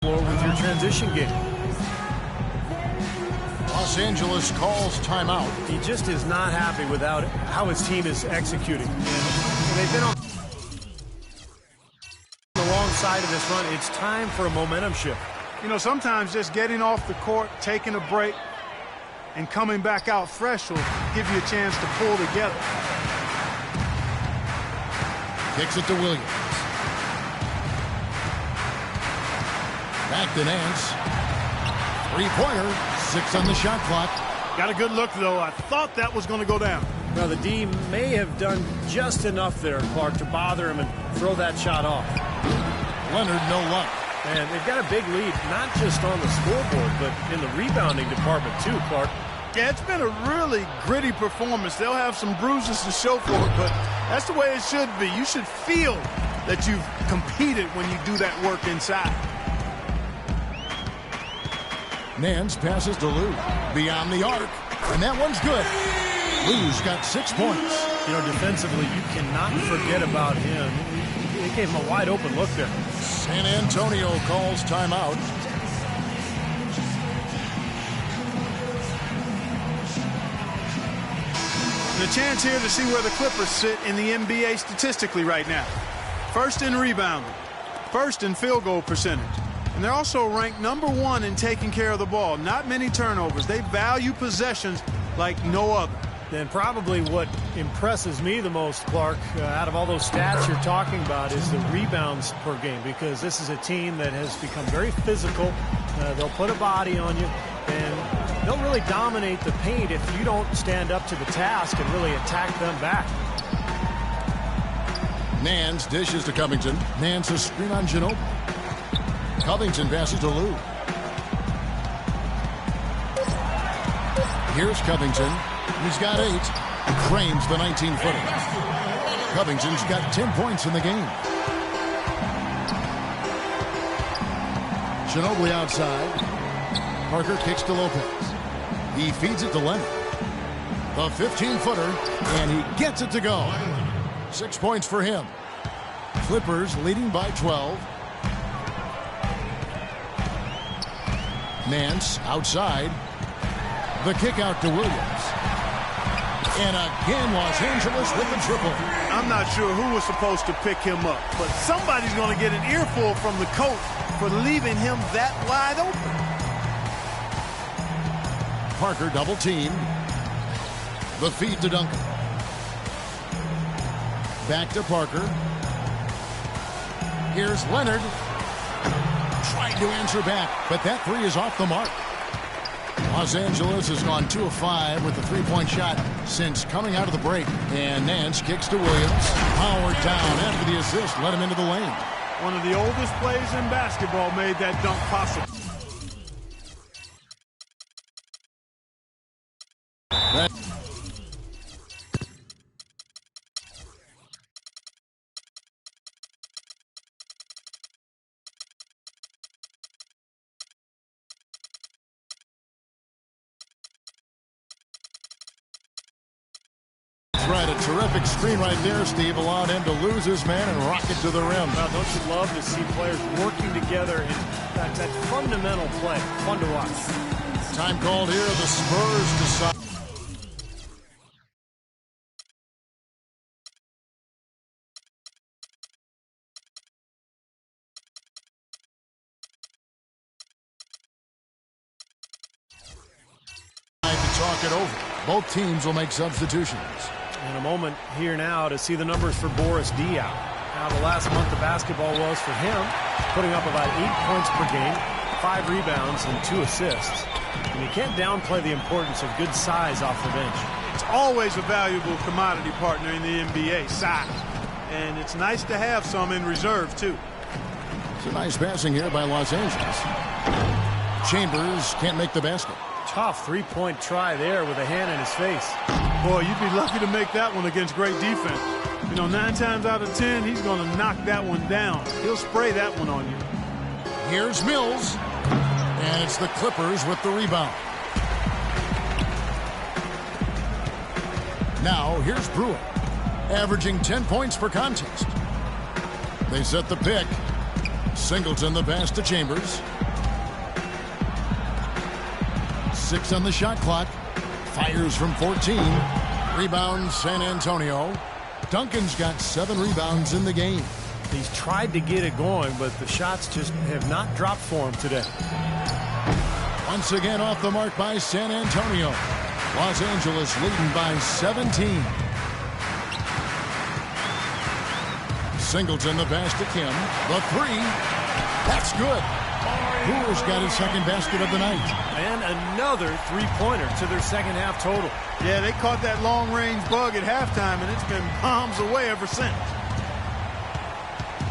with your transition game. Los Angeles calls timeout. He just is not happy without how his team is executing. And They've been on the wrong side of this run. It's time for a momentum shift. You know, sometimes just getting off the court, taking a break, and coming back out fresh will give you a chance to pull together. Kicks it to Williams. Back to Nance. Three-pointer. 6 on the shot clock. Got a good look, though. I thought that was going to go down. Well, the D may have done just enough there, Clark, to bother him and throw that shot off. Leonard, no luck. And they've got a big lead, not just on the scoreboard, but in the rebounding department, too, Clark. Yeah, it's been a really gritty performance. They'll have some bruises to show for it, but that's the way it should be. You should feel that you've competed when you do that work inside. Nance passes to Lou. Beyond the arc. And that one's good. Lou's got 6 points. You know, defensively, you cannot forget about him. He gave him a wide open look there. San Antonio calls timeout. The chance here to see where the Clippers sit in the NBA statistically right now. First in rebounding, first in field goal percentage. And they're also ranked #1 in taking care of the ball. Not many turnovers. They value possessions like no other. And probably what impresses me the most, Clark, out of all those stats you're talking about is the rebounds per game, because this is a team that has become very physical. They'll put a body on you, and they'll really dominate the paint if you don't stand up to the task and really attack them back. Nance dishes to Covington. Nance a screen on Ginobili. Covington passes to Lou. Here's Covington. He's got 8. Frames the 19-footer. Covington's got 10 points in the game. Ginobili outside. Parker kicks to Lopez. He feeds it to Leonard. The 15-footer, and he gets it to go. 6 points for him. Clippers leading by 12. Nance outside. The kick out to Williams. And again, Los Angeles with the triple. I'm not sure who was supposed to pick him up, but somebody's going to get an earful from the coach for leaving him that wide open. Parker double teamed. The feed to Duncan. Back to Parker. Here's Leonard. Trying to answer back, but that three is off the mark. Los Angeles has gone 2 of 5 with the three-point shot since coming out of the break. And Nance kicks to Williams. Powered down after the assist. Let him into the lane. One of the oldest plays in basketball made that dunk possible. Right, a terrific screen right there, Steve. Allowed him to lose his man and rock it to the rim. Well, don't you love to see players working together in that fundamental play? Fun to watch. Time called here. The Spurs decide. To talk it over. Both teams will make substitutions. In a moment here now to see the numbers for Boris Diaw. How the last month of basketball was for him, putting up about 8 points per game, 5 rebounds, and 2 assists. And you can't downplay the importance of good size off the bench. It's always a valuable commodity partner in the NBA, size. And it's nice to have some in reserve, too. It's a nice passing here by Los Angeles. Chambers can't make the basket. Tough three-point try there with a hand in his face. Boy, you'd be lucky to make that one against great defense. You know, 9 times out of 10, he's going to knock that one down. He'll spray that one on you. Here's Mills. And it's the Clippers with the rebound. Now, here's Brewer, averaging 10 points per contest. They set the pick. Singleton the pass to Chambers. 6 on the shot clock. Fires from 14. Rebound San Antonio. Duncan's got 7 rebounds in the game. He's tried to get it going, but the shots just have not dropped for him today. Once again off the mark by San Antonio. Los Angeles leading by 17. Singleton the pass to Kim. The 3. That's good. Brewer's got his second basket of the night. And another three-pointer to their second half total. Yeah, they caught that long-range bug at halftime, and it's been bombs away ever since.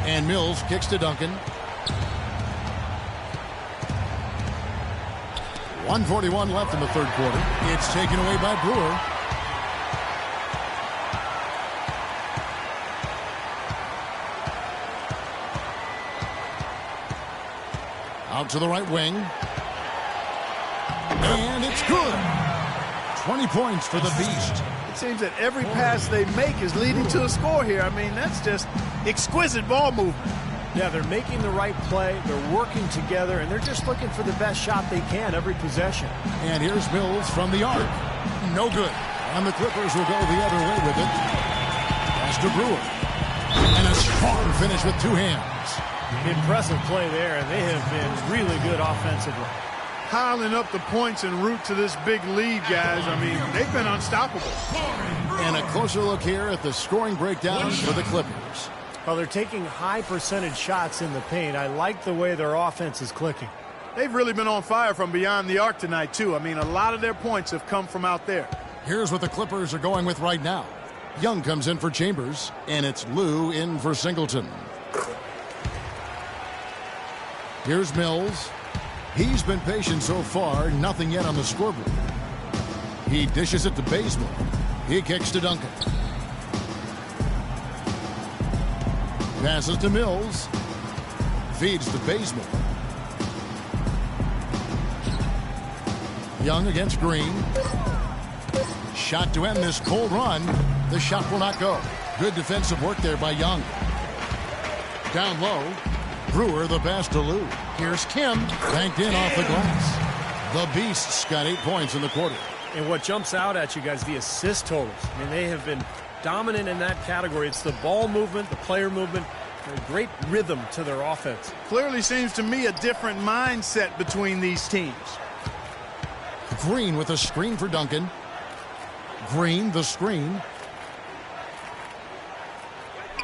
And Mills kicks to Duncan. 1:41 left in the third quarter. It's taken away by Brewer. Out to the right wing. And it's good. 20 points for the Beast. It seems that every pass they make is leading to a score here. I mean, that's just exquisite ball movement. Yeah, they're making the right play. They're working together, and they're just looking for the best shot they can every possession. And here's Mills from the arc. No good. And the Clippers will go the other way with it. Pass to Brewer. And a strong finish with 2 hands. Impressive play there, and they have been really good offensively. Piling up the points en route to this big lead, guys. I mean, they've been unstoppable. And a closer look here at the scoring breakdown for the Clippers. Well, they're taking high percentage shots in the paint. I like the way their offense is clicking. They've really been on fire from beyond the arc tonight, too. I mean, a lot of their points have come from out there. Here's what the Clippers are going with right now. Young comes in for Chambers, and it's Lou in for Singleton. Here's Mills. He's been patient so far, nothing yet on the scoreboard. He dishes it to Bazemore. He kicks to Duncan. Passes to Mills. Feeds to Bazemore. Young against Green. Shot to end this cold run. The shot will not go. Good defensive work there by Young. Down low. Brewer the pass to Lou. Here's Kim. Banked in off the glass. The Beasts got 8 points in the quarter. And what jumps out at you guys, the assist totals. I mean, they have been dominant in that category. It's the ball movement, the player movement, a great rhythm to their offense. Clearly seems to me a different mindset between these teams. Green with a screen for Duncan. Green the screen.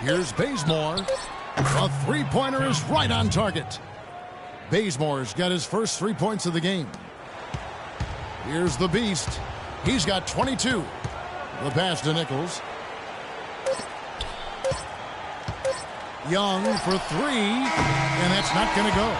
Here's Bazemore. A three-pointer is right on target. Bazemore's got his first 3 points of the game. Here's the Beast. He's got 22. The pass to Nichols. Young for 3, and that's not going to go.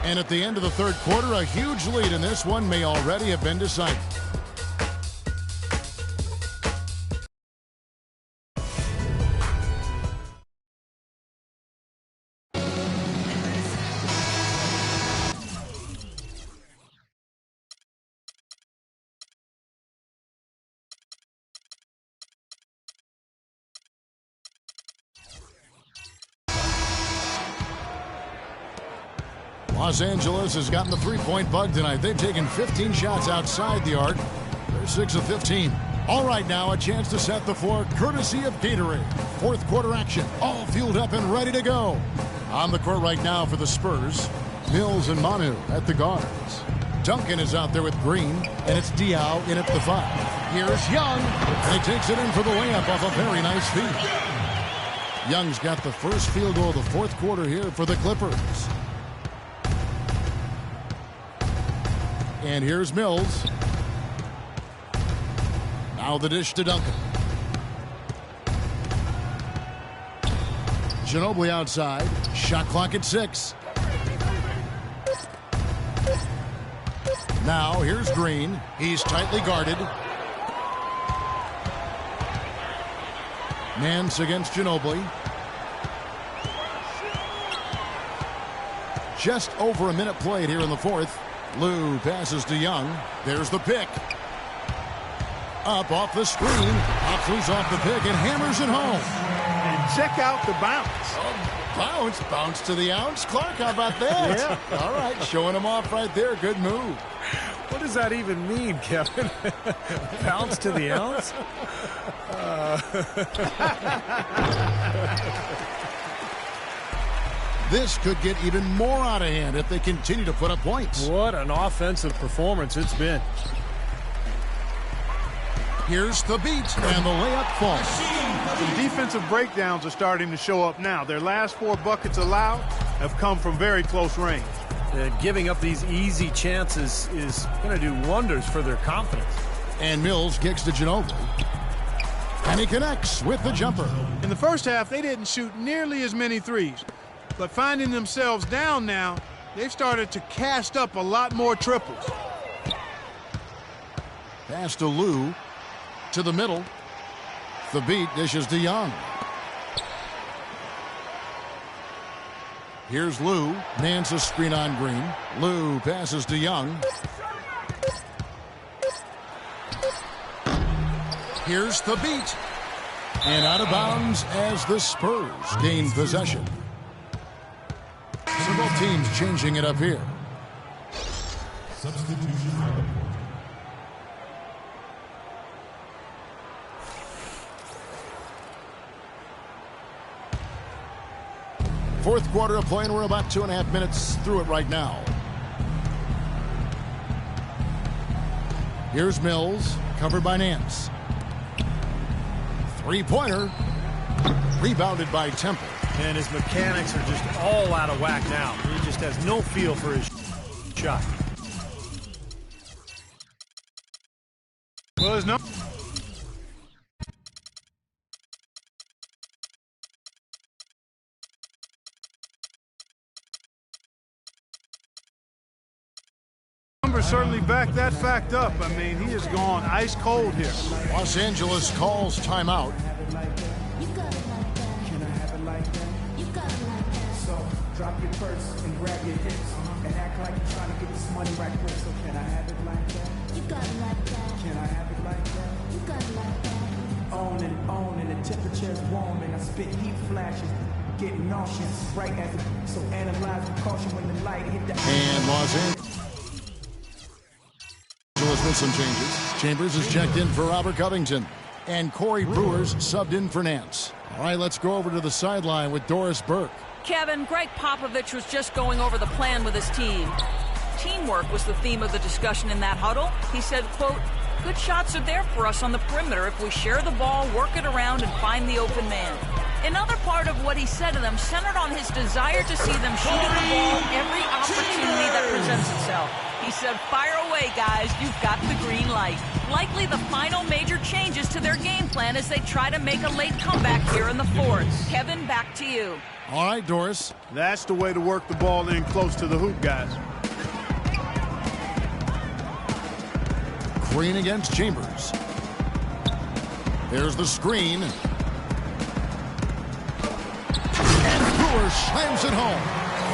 And at the end of the third quarter, a huge lead in this one may already have been decided. Los Angeles has gotten the three-point bug tonight. They've taken 15 shots outside the arc. They're 6 of 15. All right, now a chance to set the floor courtesy of Gatorade. Fourth quarter action, all fueled up and ready to go. On the court right now for the Spurs, Mills and Manu at the guards. Duncan is out there with Green, and it's Diaw in at the 5. Here's Young, and he takes it in for the layup off a very nice feed. Young's got the first field goal of the fourth quarter here for the Clippers. And here's Mills. Now the dish to Duncan. Ginobili outside. Shot clock at 6. Now here's Green. He's tightly guarded. Nance against Ginobili. Just over a minute played here in the fourth. Lou passes to Young. There's the pick. Up off the screen. Hopsles off the pick and hammers it home. And check out the bounce. Bounce to the ounce. Clark, how about that? Yeah. All right, showing him off right there. Good move. What does that even mean, Kevin? Bounce to the ounce? This could get even more out of hand if they continue to put up points. What an offensive performance it's been. Here's the beat, and the layup falls. The defensive breakdowns are starting to show up now. Their last 4 buckets allowed have come from very close range. Giving up these easy chances is going to do wonders for their confidence. And Mills kicks to Ginobili. And he connects with the jumper. In the first half, they didn't shoot nearly as many threes. But finding themselves down now, they've started to cast up a lot more triples. Pass to Lou. To the middle. The beat dishes to Young. Here's Lou. Mans a screen on Green. Lou passes to Young. Here's the beat. And out of bounds as the Spurs gain possession. So both teams changing it up here. Substitution on the court. Fourth quarter of play, and we're about 2.5 minutes through it right now. Here's Mills, covered by Nance. Three-pointer, rebounded by Temple. And his mechanics are just all out of whack now. He just has no feel for his shot. Well, there's no... certainly back that fact up. I mean, he has gone ice cold here. Los Angeles calls timeout. So drop your purse and grab your hips and act like you're trying to get this money right quick. So can I have it like that? You got it like that. Can I have it like that? You got it like that. On and the temperature's warm and I spit heat flashes. Getting nauseous right as it, so analyze with caution when the light hit the... And Los Angeles with some changes. Chambers is checked in for Robert Covington. And Corey Brewer's subbed in for Nance. All right, let's go over to the sideline with Doris Burke. Kevin, Greg Popovich was just going over the plan with his team. Teamwork was the theme of the discussion in that huddle. He said, quote, good shots are there for us on the perimeter if we share the ball, work it around, and find the open man. Another part of what he said to them centered on his desire to see them shooting the ball every opportunity that presents itself. He said, fire away, guys. You've got the green light. Likely the final major changes to their game plan as they try to make a late comeback here in the fourth. Kevin, back to you. All right, Doris. That's the way to work the ball in close to the hoop, guys. Green against Chambers. There's the screen. And Brewer slams it home.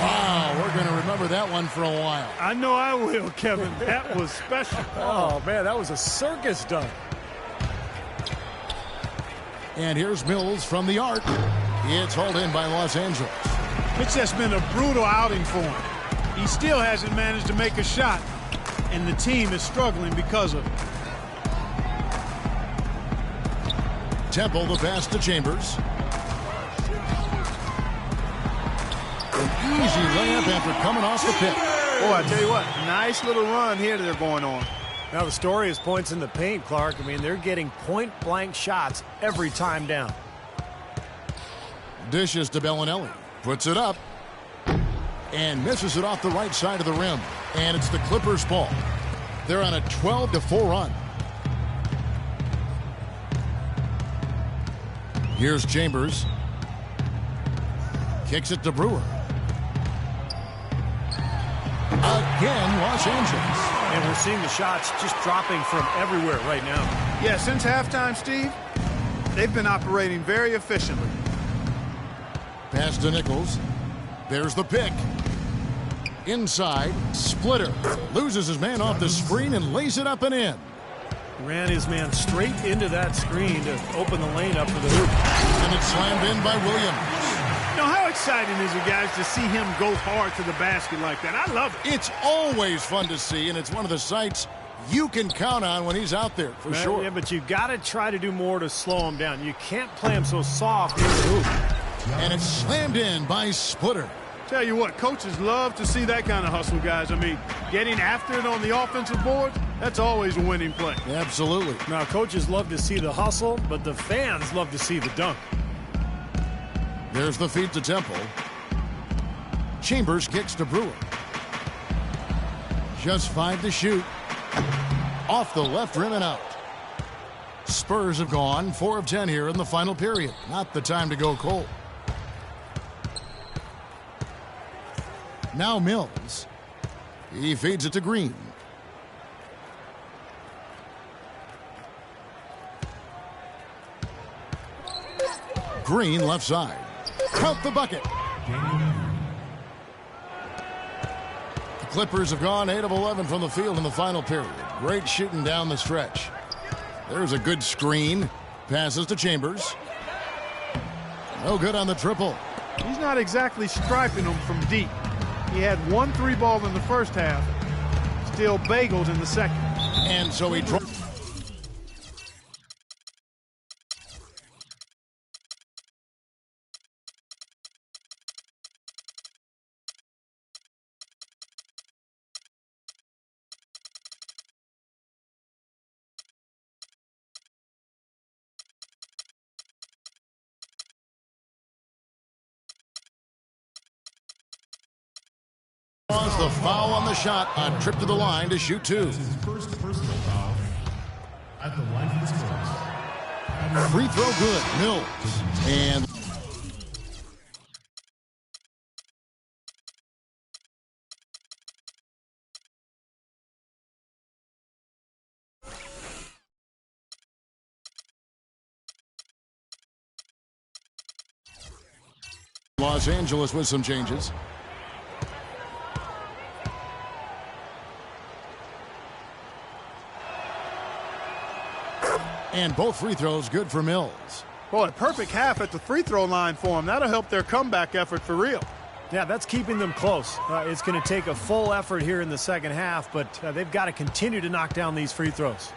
Wow, we're going to remember that one for a while. I know I will, Kevin. That was special. Oh, man, that was a circus dunk. And here's Mills from the arc. It's hauled in by Los Angeles. It's just been a brutal outing for him. He still hasn't managed to make a shot, and the team is struggling because of it. Temple, the pass to Chambers. An easy layup after coming off the pick. Oh, I tell you what, nice little run here that they're going on. Now the story is points in the paint, Clark. I mean, they're getting point-blank shots every time down. Dishes to Bellinelli. Puts it up. And misses it off the right side of the rim. And it's the Clippers' ball. They're on a 12-4 run. Here's Chambers. Kicks it to Brewer. Again, Los Angeles. And we're seeing the shots just dropping from everywhere right now. Yeah, since halftime, Steve, they've been operating very efficiently. Pass to Nichols. There's the pick. Inside, Splitter. Loses his man off the screen and lays it up and in. Ran his man straight into that screen to open the lane up for the hoop. And it's slammed in by Williams. You know, how exciting is it, guys, to see him go hard to the basket like that? I love it. It's always fun to see, and it's one of the sights you can count on when he's out there, for sure. Yeah, but you got to try to do more to slow him down. You can't play him so soft in the hoop. And it's slammed in by Splitter. Tell you what, coaches love to see that kind of hustle, guys. I mean, getting after it on the offensive board, that's always a winning play. Absolutely. Now, coaches love to see the hustle, but the fans love to see the dunk. There's the feed to Temple. Chambers kicks to Brewer. Just 5 to shoot. Off the left rim and out. Spurs have gone 4 of 10 here in the final period. Not the time to go cold. Now Mills. He feeds it to Green. Green left side. Count the bucket. The Clippers have gone 8 of 11 from the field in the final period. Great shooting down the stretch. There's a good screen. Passes to Chambers. No good on the triple. He's not exactly striping them from deep. He had 1 3-ball in the first half. Still bagels in the second. And so he dropped. The foul on the shot, a trip to the line to shoot 2. His first personal foul at the line for the Spurs. Free throw good. Mills. And Los Angeles with some changes. And both free throws good for Mills. Boy, a perfect half at the free throw line for him. That'll help their comeback effort for real. Yeah, that's keeping them close. It's going to take a full effort here in the second half, but they've got to continue to knock down these free throws.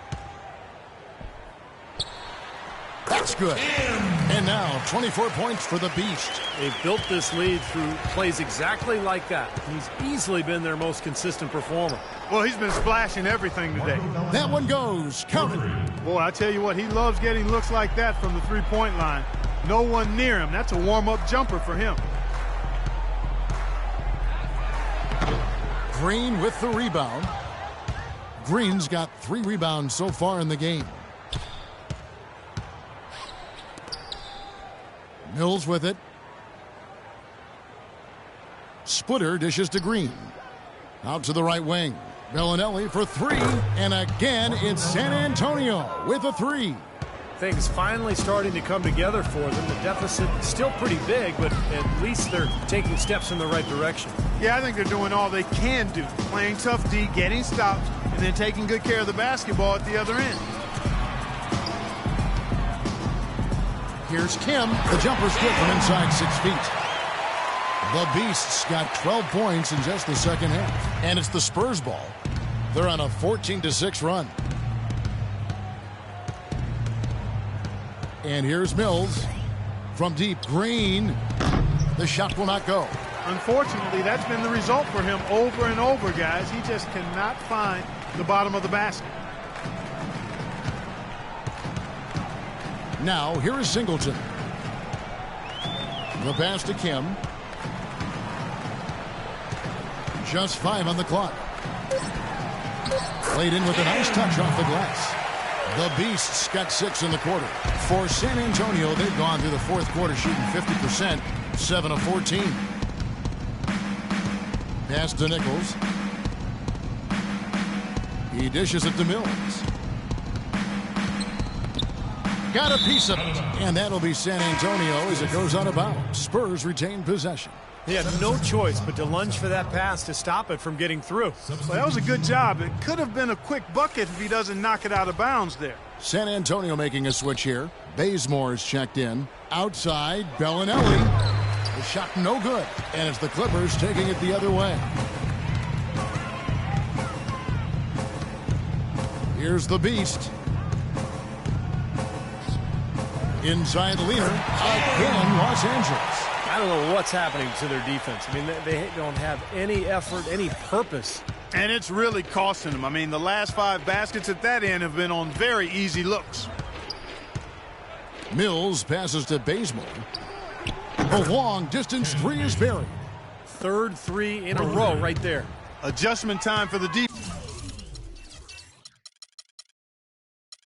That's good. And now 24 points for the Beast. They've built this lead through plays exactly like that. He's easily been their most consistent performer. Well, he's been splashing everything today. That one goes. Count it. Boy, I tell you what, he loves getting looks like that from the three-point line. No one near him. That's a warm-up jumper for him. Green with the rebound. Green's got 3 rebounds so far in the game. Mills with it. Splitter dishes to Green. Out to the right wing. Bellinelli for 3. And again, it's San Antonio with a 3. Things finally starting to come together for them. The deficit is still pretty big, but at least they're taking steps in the right direction. Yeah, I think they're doing all they can do. Playing tough D, getting stops, and then taking good care of the basketball at the other end. Here's Kim. The jumper's good from inside 6 feet. The Beasts got 12 points in just the second half. And it's the Spurs ball. They're on a 14-6 run. And here's Mills. From deep, Green. The shot will not go. Unfortunately, that's been the result for him over and over, guys. He just cannot find the bottom of the basket. Now, here is Singleton. The pass to Kim. Just 5 on the clock. Played in with a nice touch off the glass. The Beasts got 6 in the quarter. For San Antonio, they've gone through the fourth quarter shooting 50%, 7 of 14. Pass to Nichols. He dishes it to Mills. Got a piece of it. And that'll be San Antonio as it goes out of bounds. Spurs retain possession. He had no choice but to lunge for that pass to stop it from getting through. Well, that was a good job. It could have been a quick bucket if he doesn't knock it out of bounds there. San Antonio making a switch here. Bazemore's checked in. Outside, Bellinelli. The shot no good. And it's the Clippers taking it the other way. Here's the Beast. Inside Leaner. Again, Los Angeles. I don't know what's happening to their defense. I mean, they don't have any effort, any purpose. And it's really costing them. I mean, the last 5 baskets at that end have been on very easy looks. Mills passes to Bazemore. A long distance 3 is buried. Third 3 in a row right there. Adjustment time for the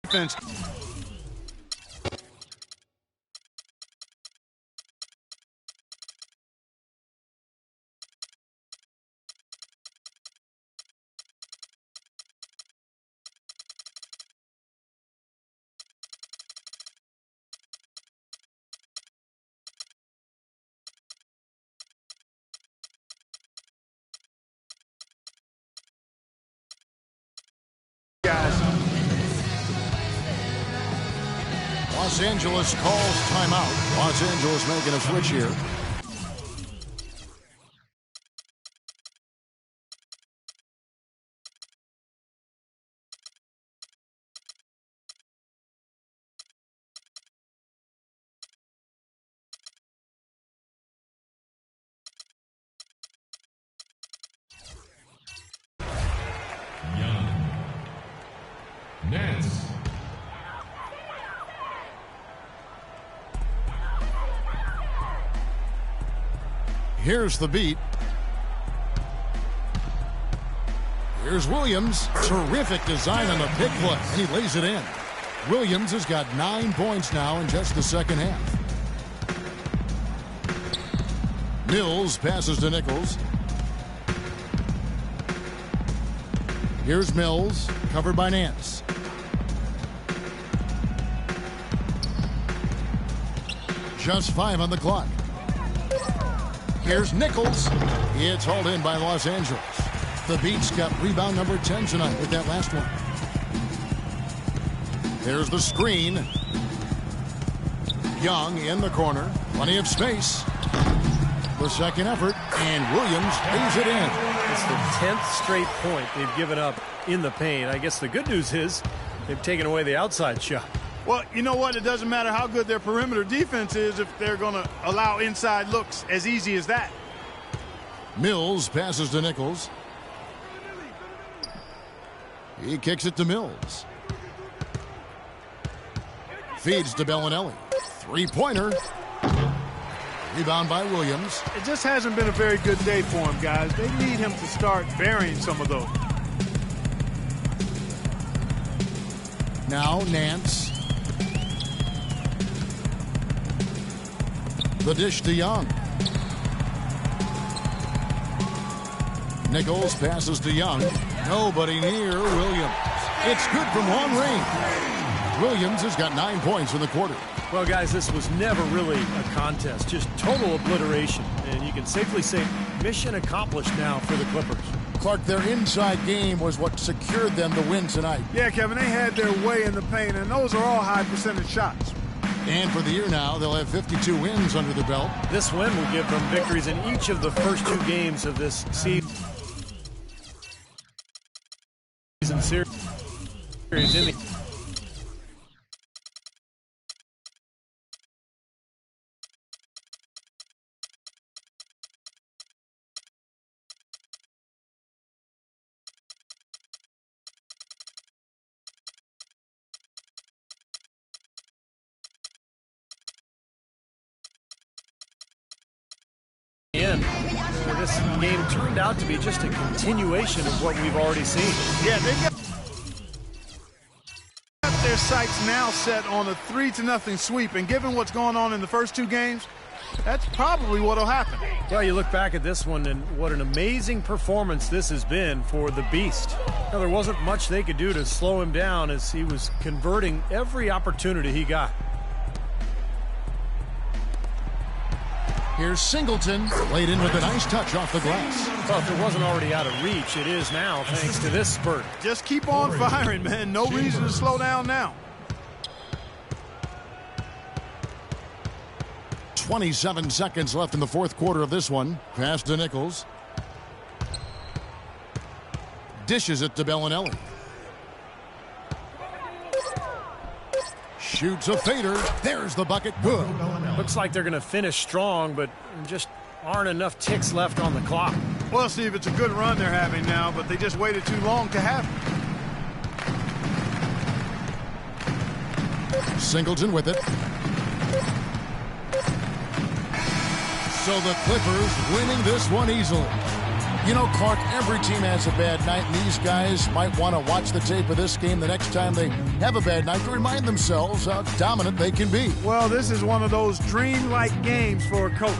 defense. Los Angeles calls timeout. Los Angeles making a switch here. Nets. Here's the beat. Here's Williams. Terrific design on the pick play. And he lays it in. Williams has got 9 points now in just the second half. Mills passes to Nichols. Here's Mills, covered by Nance. Just 5 on the clock. Here's Nichols. It's hauled in by Los Angeles. The Beats got rebound number 10 tonight with that last one. There's the screen. Young in the corner. Plenty of space. The second effort, and Williams lays it in. It's the 10th straight point they've given up in the paint. I guess the good news is they've taken away the outside shot. Well, you know what? It doesn't matter how good their perimeter defense is if they're going to allow inside looks as easy as that. Mills passes to Nichols. He kicks it to Mills. Feeds to Bellinelli. Three-pointer. Rebound by Williams. It just hasn't been a very good day for him, guys. They need him to start burying some of those. Now Nance. The dish to Young. Nichols passes to Young. Nobody near Williams. It's good from long range. Williams has got 9 points in the quarter. Well, guys, this was never really a contest. Just total obliteration. And you can safely say mission accomplished now for the Clippers. Clark, their inside game was what secured them the win tonight. Yeah, Kevin, they had their way in the paint, and those are all high percentage shots. And for the year now, they'll have 52 wins under the belt. This win will give them victories in each of the first 2 games of this season series. In the this game turned out to be just a continuation of what we've already seen. Yeah, they've got their sights now set on a 3-0 sweep, and given what's going on in the first 2 games, that's probably what will happen. Well, you look back at this one, and what an amazing performance this has been for the Beast. Now, there wasn't much they could do to slow him down as he was converting every opportunity he got. Here's Singleton, laid in with a nice touch off the glass. Well, if it wasn't already out of reach, it is now thanks to this spurt. Just keep on firing, man. No reason to slow down now. 27 seconds left in the fourth quarter of this one. Pass to Nichols. Dishes it to Bellinelli. Shoots a fader. There's the bucket. Good. Looks like they're going to finish strong, but just aren't enough ticks left on the clock. Well, Steve, it's a good run they're having now, but they just waited too long to have it. Singleton with it. So the Clippers winning this one easily. You know, Clark, every team has a bad night, and these guys might want to watch the tape of this game the next time they have a bad night to remind themselves how dominant they can be. Well, this is one of those dreamlike games for a coach.